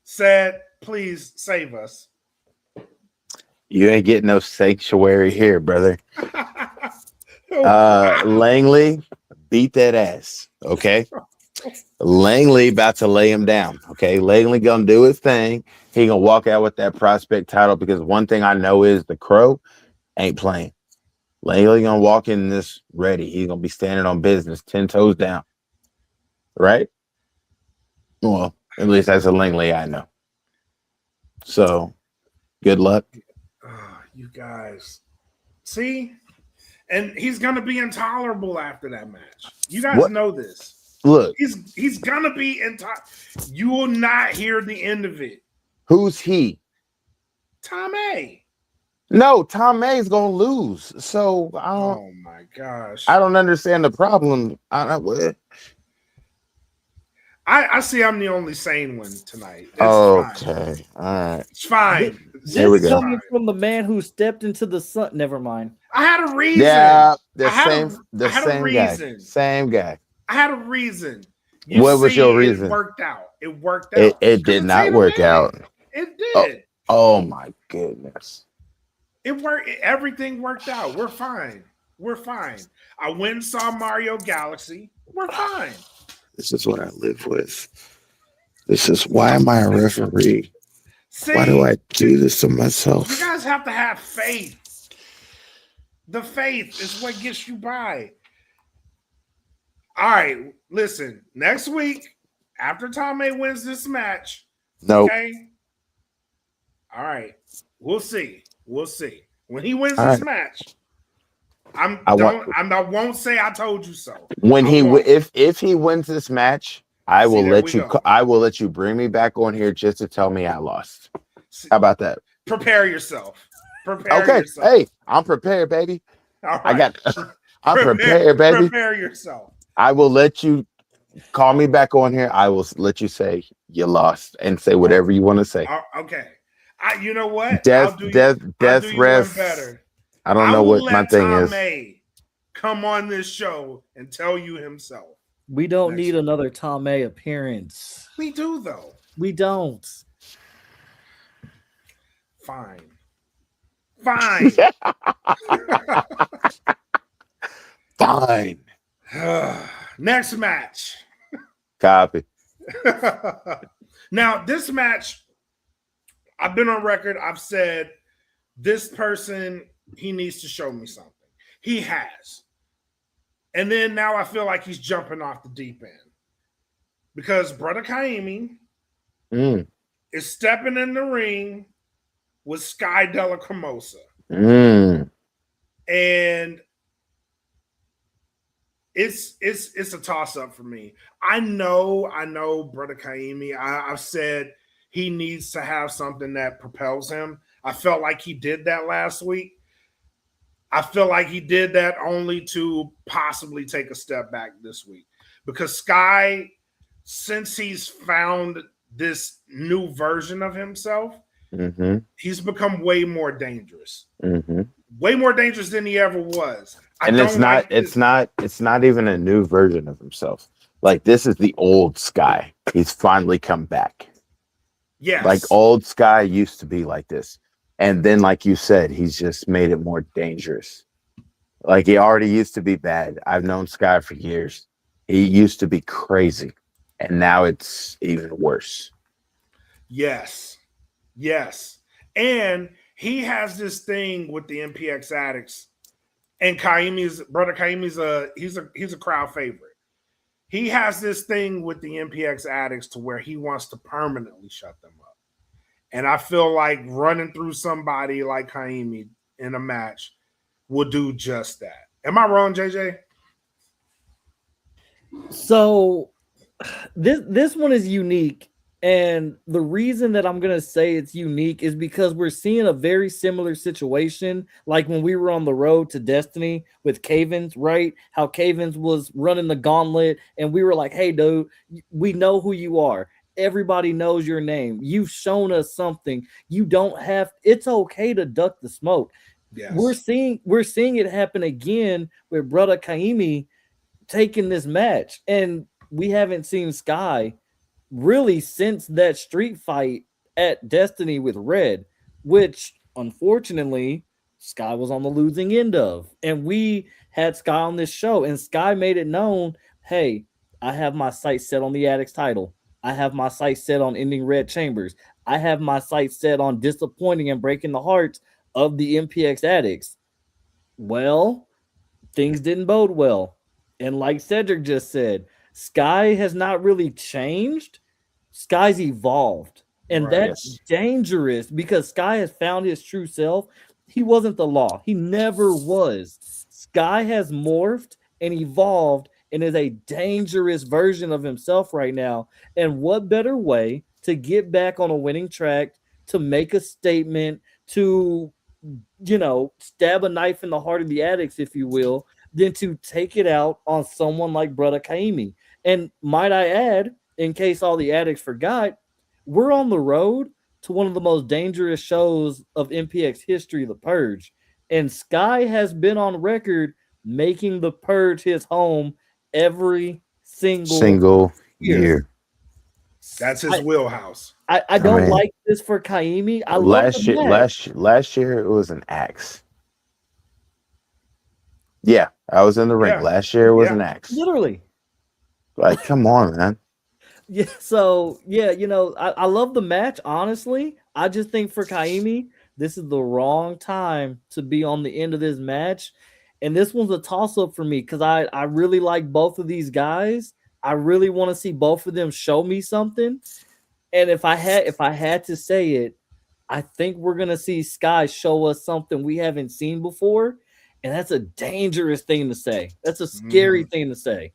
Said, please save us. You ain't getting no sanctuary here, brother. Wow. Langley, beat that ass. Okay. Langley about to lay him down. Okay. Langley gonna do his thing. He gonna walk out with that prospect title because one thing I know is the Crow ain't playing. Langley gonna walk in this ready. He's gonna be standing on business, 10 toes down. Right? Well, at least that's a Langley I know. So good luck. You guys. See? And he's gonna be intolerable after that match. You guys know this. Look, He's gonna be intolerable. You will not hear the end of it. who's he? Tom A. No, Tom May's gonna lose. So Oh my gosh. I don't understand the problem. I see I'm the only sane one tonight. It's Okay. fine. All right. It's fine. There we This go. coming from the man who stepped into the sun. Never mind. I had a reason. Yeah, the I had same guy. reason. Same guy. I had a reason. What was your reason? It worked out. It worked out. It did not work out. It did. Oh my goodness. It worked. Everything worked out. We're fine. We're fine. I went and saw Mario Galaxy. We're fine. This is what I live with. This is why am I a referee? See, Why do I do this to myself? you guys have to have faith. The faith is what gets you by. All right, listen. Next week, after Tom May wins this match, Nope. okay. All right, we'll see. We'll see when he wins All this right. match. I won't say I told you so. When I he won't. if he wins this match, I will there let we you. go. I will let you bring me back on here just to tell me I lost. How about that? Prepare yourself. Prepare Okay. yourself. Hey, I'm prepared, baby. All I right. got. I'm prepared, baby. Prepare yourself. I will let you call me back on here. I will let you say you lost and say whatever you want to say. Okay. You know what? Death I'll do you ref. one better. I don't know will what my let thing Tom is. May come on this show and tell you himself. We don't Next need week. another Tom A appearance. We do though. We don't. Fine. Fine. Fine. Next match. Copy. Now, this match, I've been on record. I've said this person, he needs to show me something. He has. And then now I feel like he's jumping off the deep end. Because Brother Kaimi is stepping in the ring with Sky Della Cremosa. And it's a toss-up for me. I know Brother Kaimi. I've said he needs to have something that propels him. I felt like he did that last week. I feel like he did that only to possibly take a step back this week. Because Sky, since he's found this new version of himself, he's become way more dangerous. Way more dangerous than he ever was. It's not even a new version of himself. Like, this is the old Sky. He's finally come back. Yes. Like, old Sky used to be like this. And then, like you said, he's just made it more dangerous. Like, he already used to be bad. I've known Sky for years. He used to be crazy. And now it's even worse. Yes. Yes. And he has this thing with the MPX Addicts. And Brother Kaimi's he's a crowd favorite. He has this thing with the MPX Addicts to where he wants to permanently shut them up. And I feel like running through somebody like Kaimi in a match will do just that. Am I wrong, JJ? So this one is unique And the reason that I'm going to say it's unique is because we're seeing a very similar situation like when we were on the road to Destiny with Cavens, right? How Cavens was running the gauntlet, and we were like, hey, dude, we know who you are. Everybody knows your name. You've shown us something. You don't have, it's okay to duck the smoke. We're Yes. seeing it happen again with Brother Kaimi taking this match, and we haven't seen Sky really since that street fight at Destiny with Red, which unfortunately Sky was on the losing end of. And we had Sky on this show, and Sky made it known, hey, I have my sights set on the Addicts title. I have my sights set on ending Red Chambers. I have my sights set on disappointing and breaking the hearts of the MPX Addicts. Well, things didn't bode well. And like Cedric just said, Sky has not really changed. Sky's evolved. And Right. that's dangerous because Sky has found his true self. He wasn't the law. He never was. Sky has morphed and evolved and is a dangerous version of himself right now. And what better way to get back on a winning track, to make a statement, to, stab a knife in the heart of the Addicts, if you will, than to take it out on someone like Brother Kaimi. And might I add, in case all the Addicts forgot, we're on the road to one of the most dangerous shows of MPX history, The Purge. And Sky has been on record making The Purge his home every single year. That's his wheelhouse. I don't like this for Kaimi. I last year it was an axe. Yeah, I was in the ring. Yeah. Last year it was an axe. Literally. Like, come on, man. Yeah, so yeah, I love the match, honestly. I just think for Kaimi, this is the wrong time to be on the end of this match. And this one's a toss-up for me because I really like both of these guys. I really want to see both of them show me something. And if I had to say it, I think we're gonna see Sky show us something we haven't seen before. And that's a dangerous thing to say. That's a scary thing to say.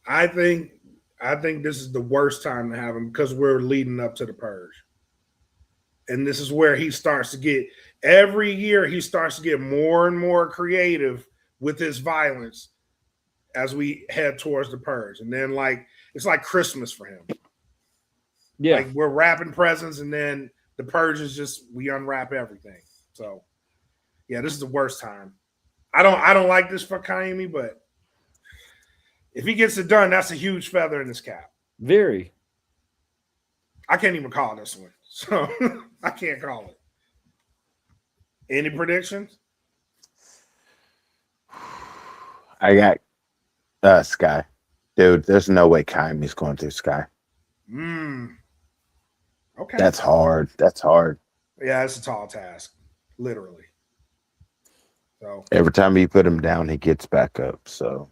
I think this is the worst time to have him because we're leading up to the Purge. And this is where he starts to get, every year he starts to get more and more creative with his violence as we head towards the Purge. And then it's like Christmas for him. Yeah. Like we're wrapping presents and then the Purge is just, we unwrap everything. So yeah, this is the worst time. I don't like this for Kaimi, but if he gets it done, that's a huge feather in his cap. Very. I can't even call this one. So I can't call it. Any predictions? I got Sky. Dude, there's no way Kaimi's going through Sky. Okay. That's hard. Yeah, it's a tall task. Literally. So every time you put him down, he gets back up. So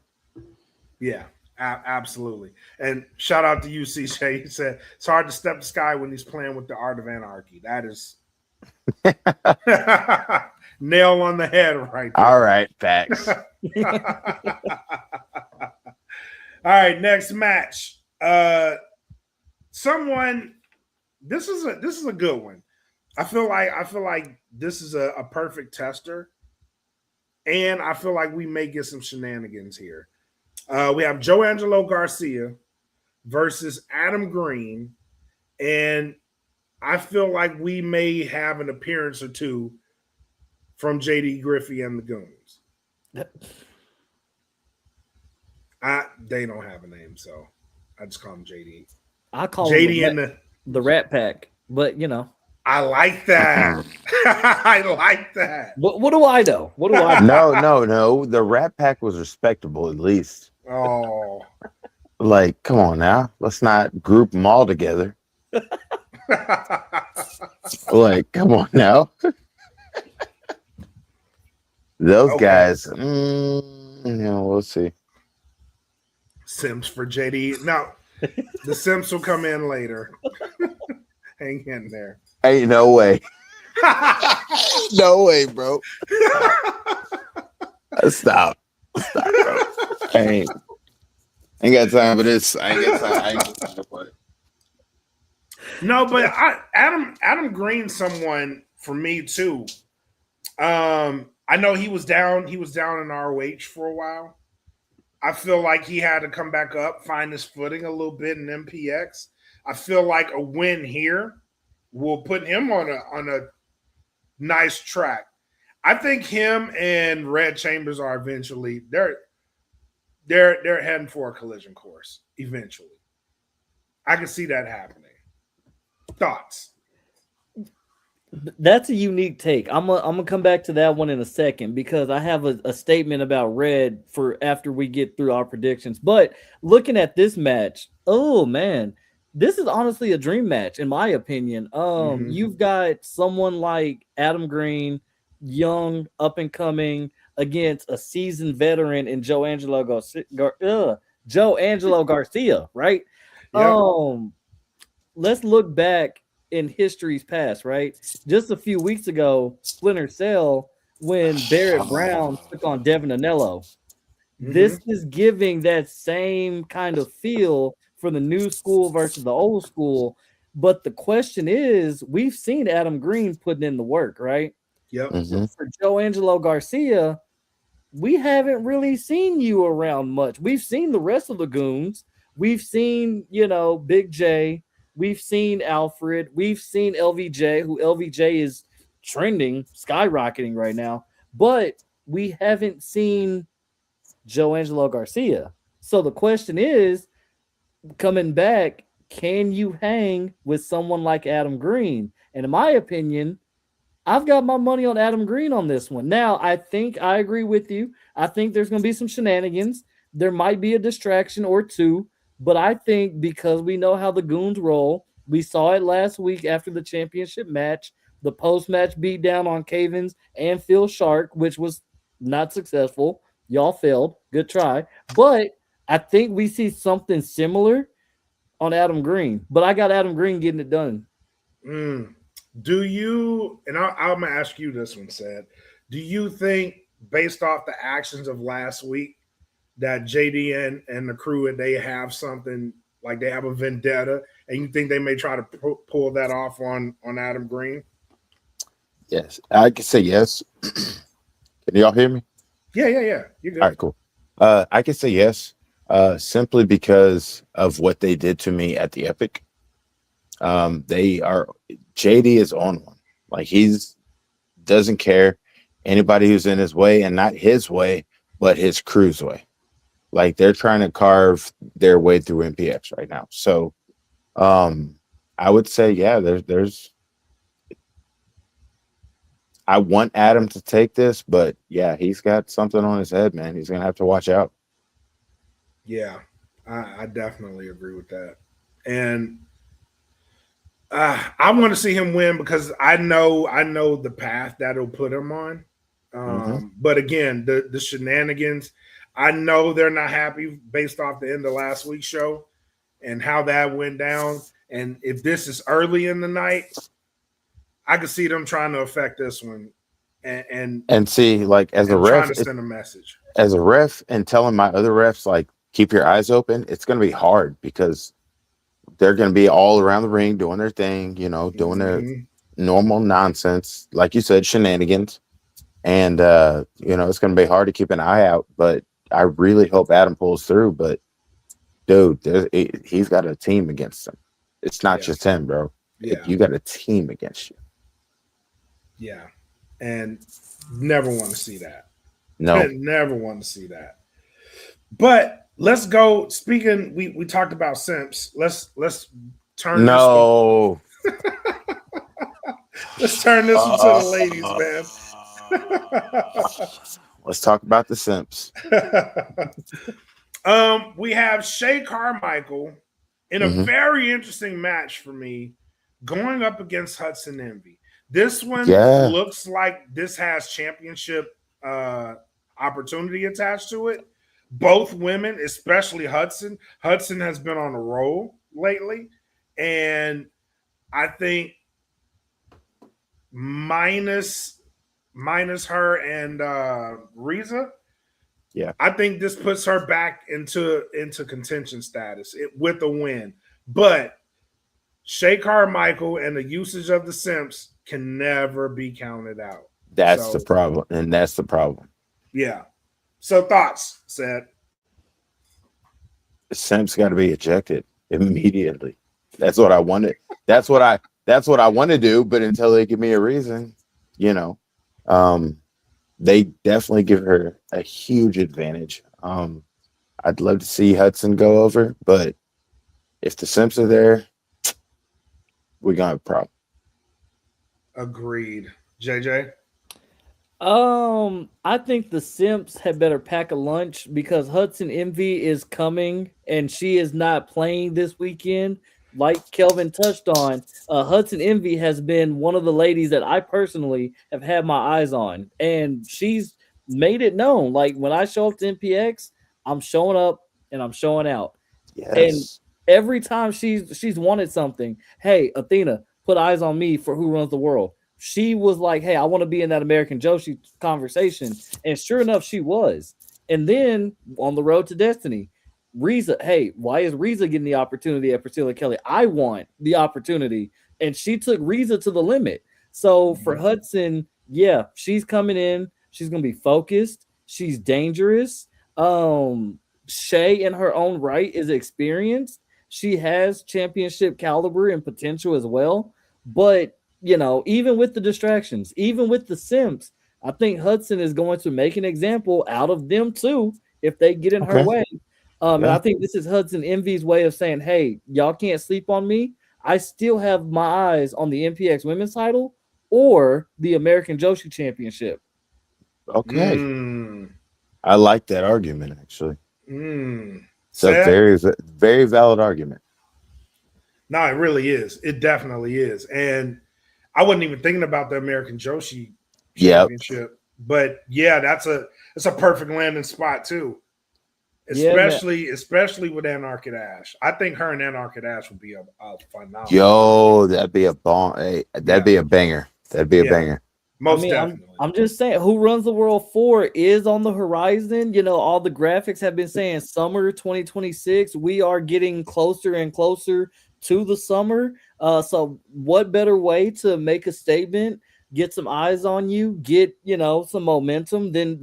yeah, absolutely. And shout out to you, CJ. He said it's hard to step to Sky when he's playing with the Art of Anarchy. That is nail on the head right there. All right, facts. All right, next match. This is a good one. I feel like this is a perfect tester. And I feel like we may get some shenanigans here. We have Joe Angelo Garcia versus Adam Green. And I feel like we may have an appearance or two from JD Griffey and the Goons. They don't have a name, so I just call him JD. I call JD him the Rat Pack, but I like that. I like that. What do I know? What do I know? No. The Rat Pack was respectable, at least. Oh. Like, come on now. Let's not group them all together. Like, come on now. Those guys, we'll see. Simps for JD. No, the Simps will come in later. Hang in there. Ain't no way. No way, bro. Stop, bro. I ain't got time for this. I ain't got time to play. No, but Adam Green, someone for me too. I know he was down. He was down in ROH for a while. I feel like he had to come back up, find his footing a little bit in MPX. I feel like a win here will put him on a nice track. I think him and Red Chambers are eventually they're heading for a collision course eventually. I can see that happening. Thoughts? That's a unique take. I'm gonna come back to that one in a second because I have a statement about Red for after we get through our predictions. But looking at this match, oh man, this is honestly a dream match in my opinion. You've got someone like Adam Green, young, up and coming, against a seasoned veteran in Joe Angelo Garcia, right? Yep. Let's look back in history's past, right? Just a few weeks ago, Splinter Cell, when Barrett Brown took on Devin Anello. This is giving that same kind of feel for the new school versus the old school. But the question is, we've seen Adam Green putting in the work, right? Yep. For Joe Angelo Garcia, we haven't really seen you around much. We've seen the rest of the goons. We've seen, Big J. We've seen Alfred. We've seen LVJ, who LVJ is trending, skyrocketing right now. But we haven't seen Joe Angelo Garcia. So the question is, coming back, can you hang with someone like Adam Green? And in my opinion, I've got my money on Adam Green on this one. Now, I think I agree with you. I think there's going to be some shenanigans. There might be a distraction or two, but I think because we know how the goons roll, we saw it last week after the championship match, the post-match beatdown on Cavins and Phil Shark, which was not successful. Y'all failed. Good try. But I think we see something similar on Adam Green. But I got Adam Green getting it done. Do you, and I'm going to ask you this one, Sad, do you think, based off the actions of last week, that JD and the crew, they have something, like they have a vendetta, and you think they may try to pull that off on Adam Green? Yes, I can say yes. Can y'all hear me? Yeah. You're good. All right, cool. I can say yes, simply because of what they did to me at the Epic. JD is on one. Like, doesn't care anybody who's in his way, and not his way, but his crew's way. Like, they're trying to carve their way through MPX right now. So I would say, yeah, there's I want Adam to take this, but yeah, he's got something on his head, man. He's gonna have to watch out. Yeah, I definitely agree with that. And I want to see him win because I know the path that'll put him on. But again, the shenanigans, I know they're not happy based off the end of last week's show and how that went down. And if this is early in the night, I could see them trying to affect this one and see, like, as a ref, trying to send a message. As a ref and telling my other refs, like, keep your eyes open, it's going to be hard because they're going to be all around the ring doing their thing, doing their normal nonsense, like you said, shenanigans. And, it's going to be hard to keep an eye out, but I really hope Adam pulls through. But, dude, he's got a team against him. It's not just him, bro. Yeah. You got a team against you. Yeah. And never want to see that. No. Never want to see that. But let's go. Speaking, we talked about simps. Let's turn no. this one. Let's turn this one to the ladies, man. Let's talk about the simps. We have Shay Carmichael in a very interesting match for me, going up against Hudson Envy. This one looks like this has championship opportunity attached to it. Both women, especially Hudson. Hudson has been on a roll lately. And I think minus her and Riza, I think this puts her back into contention status with a win. But Shay Carmichael and the usage of the simps can never be counted out. That's the problem. And that's the problem. Yeah. So thoughts, said. Simps got to be ejected immediately. That's what I wanted. That's what I want to do. But until they give me a reason, they definitely give her a huge advantage. I'd love to see Hudson go over, but if the simps are there, we're gonna have a problem. Agreed. JJ? I think the simps had better pack a lunch because Hudson Envy is coming and she is not playing this weekend. Like Kelvin touched on, Hudson Envy has been one of the ladies that I personally have had my eyes on, and she's made it known. Like when I show up to MPX, I'm showing up and I'm showing out. Yes. And every time she's wanted something, hey, Athena, put eyes on me for Who Runs the World. She was like, hey, I want to be in that American Joshi conversation. And sure enough, she was. And then on the road to Destiny, Riza, hey, why is Riza getting the opportunity at Priscilla Kelly? I want the opportunity. And she took Riza to the limit. So for Hudson, yeah, she's coming in. She's going to be focused. She's dangerous. Shay in her own right is experienced. She has championship caliber and potential as well. But even with the distractions, even with the simps, I think Hudson is going to make an example out of them too if they get in her way. And I think this is Hudson Envy's way of saying, hey, y'all can't sleep on me. I still have my eyes on the MPX women's title or the American Joshi Championship. Okay. I like that argument, actually. It's a very, very valid argument. No, it really is. It definitely is. And I wasn't even thinking about the American Joshi Championship. But yeah, that's a perfect landing spot too. Especially with Anarchy Ash. I think her and Anarchy Ash would be a phenomenal. Yo, that'd be a bomb. Hey, that'd be a banger. That'd be a banger. Most definitely. I'm just saying, Who Runs the World 4 is on the horizon. All the graphics have been saying summer 2026. We are getting closer and closer to the summer. So what better way to make a statement, get some eyes on you, get some momentum than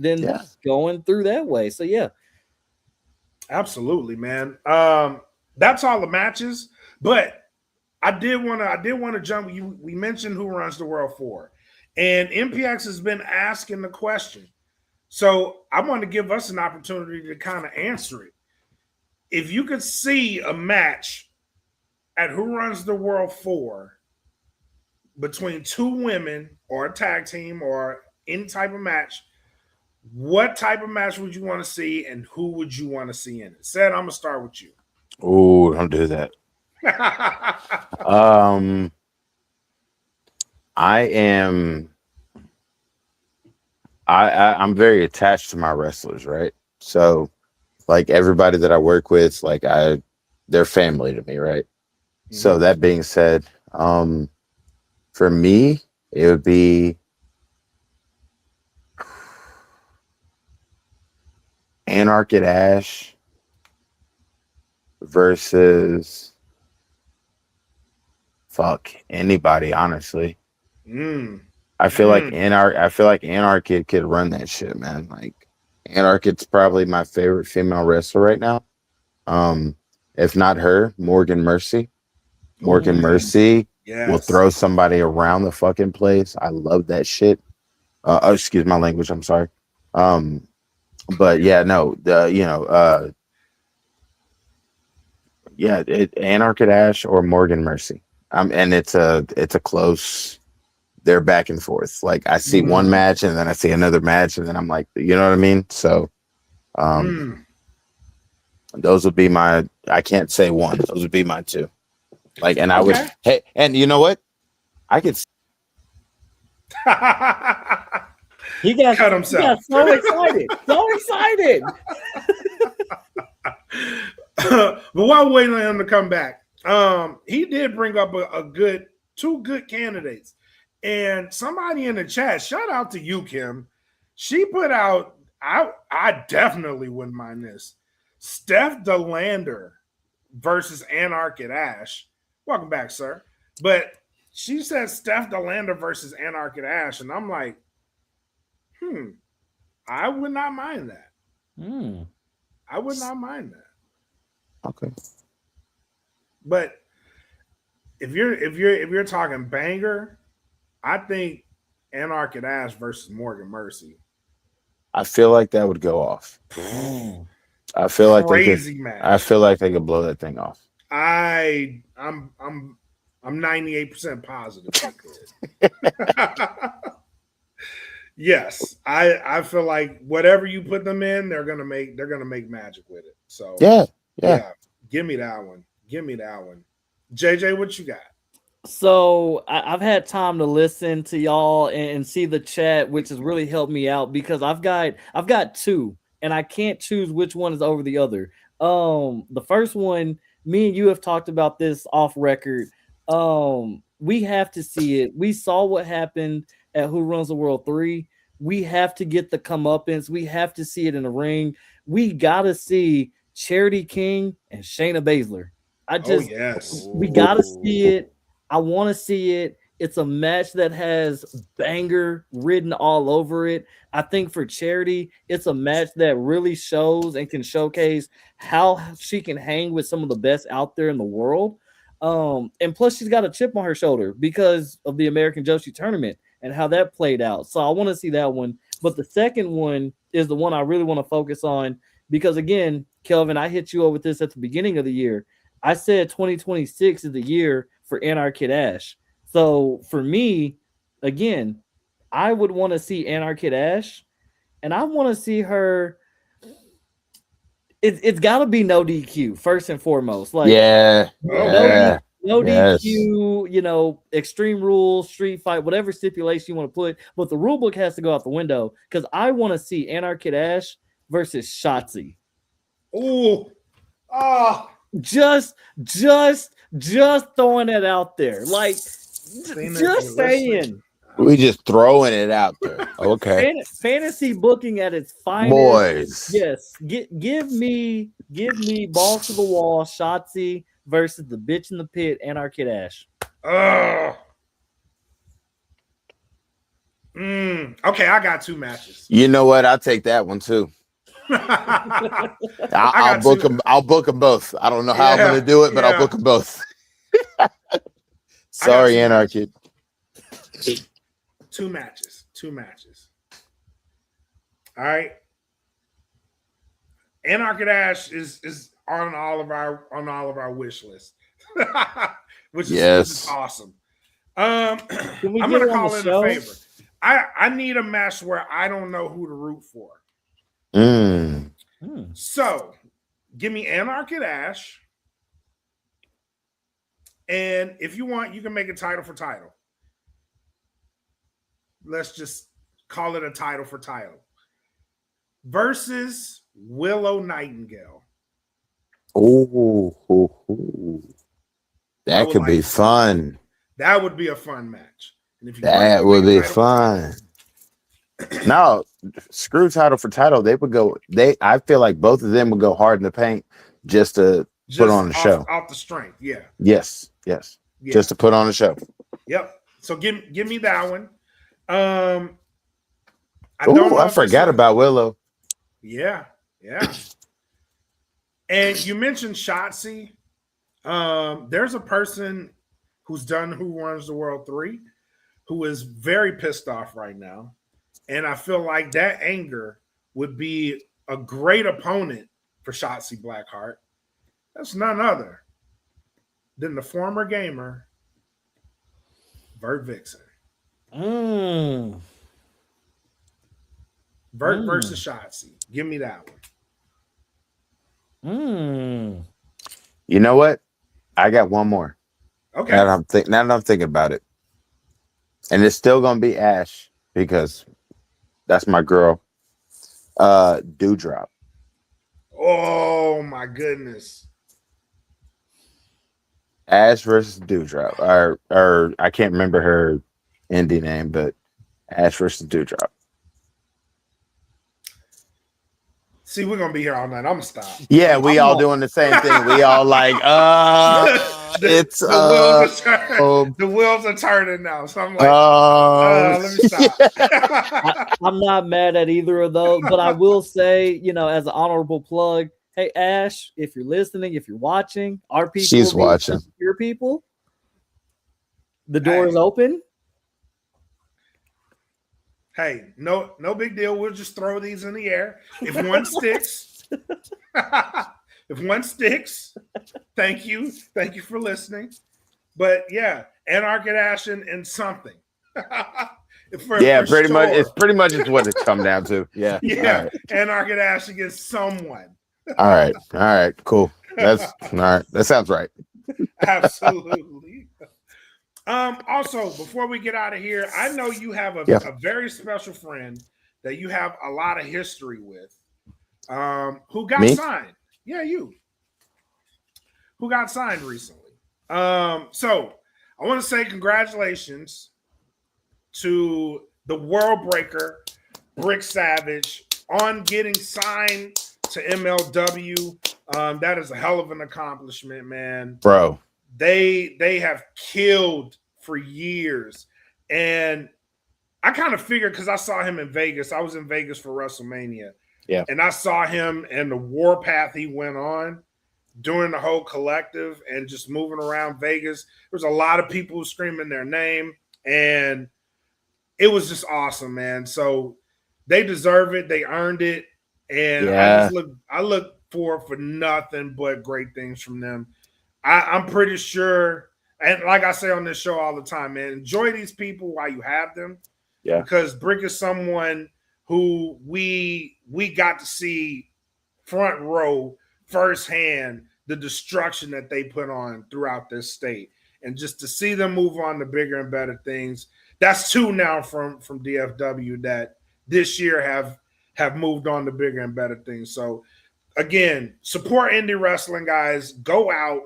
going through that way. So yeah. Absolutely, man. That's all the matches, but I did want to jump. We mentioned Who Runs the World 4, and MPX has been asking the question, so I want to give us an opportunity to kind of answer it. If you could see a match at Who Runs the World 4 between two women or a tag team or any type of match, what type of match would you want to see, and who would you want to see in it? Said, I'm gonna start with you. Oh, don't do that. I'm very attached to my wrestlers, right? So, like everybody that I work with, they're family to me, right? Mm-hmm. So that being said, for me, it would be Anarchy Ash versus anybody, honestly. I feel like Anarchy could run that shit, man. Like Anarchy's probably my favorite female wrestler right now. If not her, Morgan Mercy. Morgan Mercy will throw somebody around the fucking place. I love that shit. Excuse my language, I'm sorry. But yeah, no, Anarchy Ash or Morgan Mercy. And it's a close. They're back and forth. Like I see one match and then I see another match and then I'm like, you know what I mean? So, those would be my. I can't say one. Those would be my two. Like, and I would. Hey, and you know what? I could. He got cut himself. He got so excited. But while waiting on him to come back, he did bring up two good candidates. And somebody in the chat, shout out to you, Kim. She put out, I definitely wouldn't mind this. Steph DeLander versus Anarchy Ash Welcome back, sir. But she said Steph DeLander versus Anarchy Ash, and I'm like, I would not mind that. I would not mind that. Okay. But if you're talking banger, I think Anarchy Ash versus Morgan Mercy. I feel like that would go off. I feel like crazy match. I feel like they could blow that thing off. I'm 98% positive. Yes, I feel like whatever you put them in, they're gonna make magic with it. So yeah. Give me that one. JJ, what you got? So I've had time to listen to y'all and see the chat, which has really helped me out because I've got two, and I can't choose which one is over the other. The first one, me and you have talked about this off record. We have to see it. We saw what happened at Who Runs the World 3. We have to get the comeuppance. We have to see it in the ring. We gotta see Charity King and Shayna Baszler. We gotta see it. I want to see it. It's a match that has banger written all over it. I think for Charity, it's a match that really shows and can showcase how she can hang with some of the best out there in the world. And plus, she's got a chip on her shoulder because of the American Joshi tournament and how that played out. So I want to see that one. But the second one is the one I really want to focus on because, again, Kelvin, I hit you up with this at the beginning of the year. I said 2026 is the year for Anarchy Ash. So for me, again, I would want to see Anarchy Ash, and I want to see her. It's got to be no DQ first and foremost. Like no DQ. Extreme Rules, Street Fight, whatever stipulation you want to put, but the rule book has to go out the window because I want to see Anarchy Ash versus Shotzi. Just throwing it out there. Like, just saying. We just throwing it out there. Okay. Fantasy booking at its finest. Boys. Yes. Give me balls to the wall, Shotzi versus the bitch in the pit, Anarchy Ash. Okay, I got two matches. You know what? I'll take that one too. I'll book them. I'll book them both. I don't know how I'm going to do it, but I'll book them both. Sorry, Anarchy. Two matches. All right. Anarchy Ash is on all of our wish list, which is awesome. I'm gonna call in a favor. I need a match where I don't know who to root for. So give me Anarchy Ash, and if you want, you can make it title for title. Let's just call it a title for title versus Willow Nightingale. That could be fun. That would be a fun match. And if you that would be fun. No, screw title for title. They would go. I feel like both of them would go hard in the paint just to put on the show. Off the strength, yeah. Yes. Just to put on the show. Yep. So give me that one. I forgot about Willow. Yeah. And you mentioned Shotzi. There's a person who's done Who Runs the World 3 who is very pissed off right now. And I feel like that anger would be a great opponent for Shotzi Blackheart. That's none other than the former gamer, Vert Vixen. Vert versus Shotzi. Give me that one. You know what? I got one more. Okay. Now that I'm thinking about it. And it's still going to be Ash because that's my girl. Dewdrop. Oh, my goodness. Ash versus Dewdrop. Or I can't remember her indie name, but Ash versus Dewdrop. See, we're gonna be here all night. I'm gonna stop. Yeah, we all doing the same thing. We all like, it's the wheels are turning now. So I'm like, let me stop. I'm not mad at either of those, but I will say, as an honorable plug, hey Ash, if you're listening, if you're watching, our people, she's watching, your people, the door is open. Hey, no big deal. We'll just throw these in the air. If one sticks, thank you for listening. But yeah, Anarchic Ash and something. Pretty much. It's pretty much is what it's come down to. Yeah, yeah. Right. Anarchic Ash against someone. All right, cool. That's all right. That sounds right. Absolutely. Also, before we get out of here, I know you have a very special friend that you have a lot of history with, who got signed. Yeah, you. Who got signed recently. So I want to say congratulations to the world breaker, Brick Savage, on getting signed to MLW. That is a hell of an accomplishment, man. Bro. They have killed for years. And I kind of figured, because I saw him in Vegas. I was in Vegas for WrestleMania. Yeah. And I saw him and the warpath he went on during the whole collective and just moving around Vegas. There was a lot of people screaming their name. And it was just awesome, man. So they deserve it. They earned it. And I look for nothing but great things from them. I'm pretty sure, and like I say on this show all the time, man, enjoy these people while you have them. Yeah. Because Brick is someone who we got to see front row firsthand the destruction that they put on throughout this state. And just to see them move on to bigger and better things. That's two now from DFW that this year have moved on to bigger and better things. So again, support indie wrestling, guys. Go out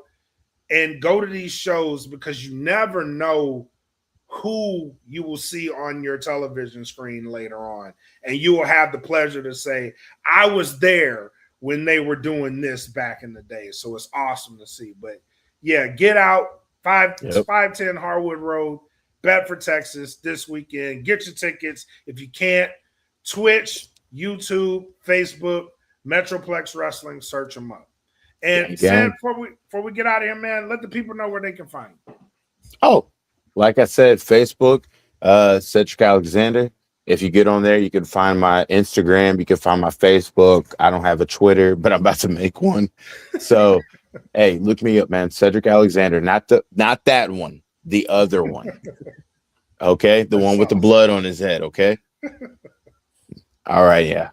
and go to these shows, because you never know who you will see on your television screen later on. And you will have the pleasure to say, I was there when they were doing this back in the day. So it's awesome to see. But yeah, get out, 510 Harwood Road, Bedford, Texas, this weekend. Get your tickets. If you can't, Twitch, YouTube, Facebook, Metroplex Wrestling, search them up. And Sam, before we get out of here, man, let the people know where they can find you. Oh, like I said, Facebook, Cedric Alexander. If you get on there, you can find my Instagram. You can find my Facebook. I don't have a Twitter, but I'm about to make one. So, hey, look me up, man. Cedric Alexander, not that one, the other one. Okay, the one with the blood on his head. Okay. All right, yeah.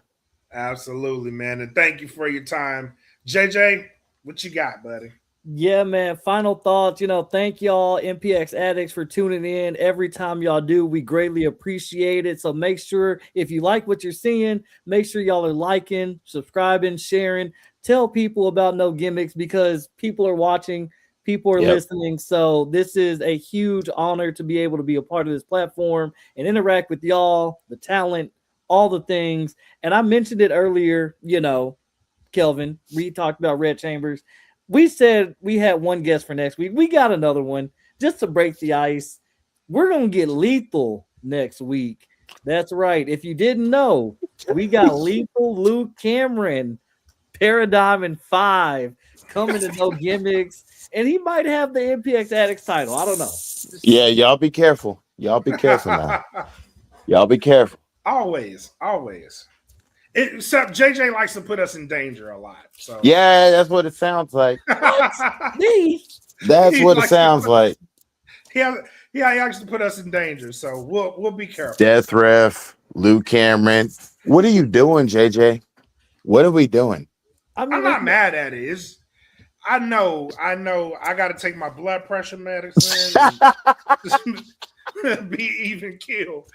Absolutely, man, and thank you for your time, JJ. What you got, buddy? Yeah, man. Final thoughts. Thank y'all, MPX Addicts, for tuning in. Every time y'all do, we greatly appreciate it. So make sure, if you like what you're seeing, make sure y'all are liking, subscribing, sharing. Tell people about No Gimmicks, because people are watching, people are listening. So this is a huge honor to be able to be a part of this platform and interact with y'all, the talent, all the things. And I mentioned it earlier, Kelvin, we talked about Red Chambers. We said we had one guest for next week. We got another one just to break the ice. We're going to get Lethal next week. That's right. If you didn't know, we got Lethal Luke Cameron, Paradigm and 5 coming to No Gimmicks. And he might have the MPX Addicts title. I don't know. Yeah, y'all be careful. Y'all be careful now. Y'all be careful. Always. Except JJ likes to put us in danger a lot. So yeah, that's what it sounds like. Me? That's what it sounds like. He likes to put us in danger. So we'll be careful. Death Ref, Luke Cameron. What are you doing, JJ? What are we doing? I'm not mad at it. I know. I got to take my blood pressure medicine. Be even killed.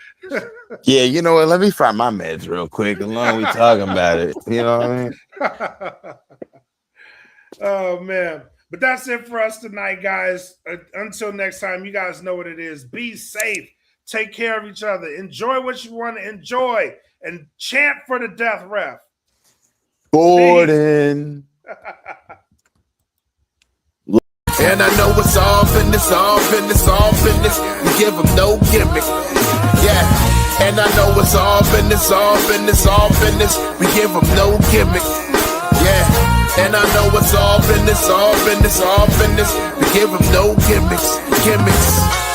Yeah, you know what? Let me find my meds real quick. Along we talking about it. You know what I mean? Oh man. But that's it for us tonight, guys. Until next time, you guys know what it is. Be safe. Take care of each other. Enjoy what you want to enjoy. And chant for the Death Ref. Gordon. And I know it's all business, all business, all business. We give them no gimmick. Yeah. And I know it's all business, all business, all business. We give them no gimmick. Yeah. And I know it's all business, all business, all business. We give them no gimmicks, gimmicks.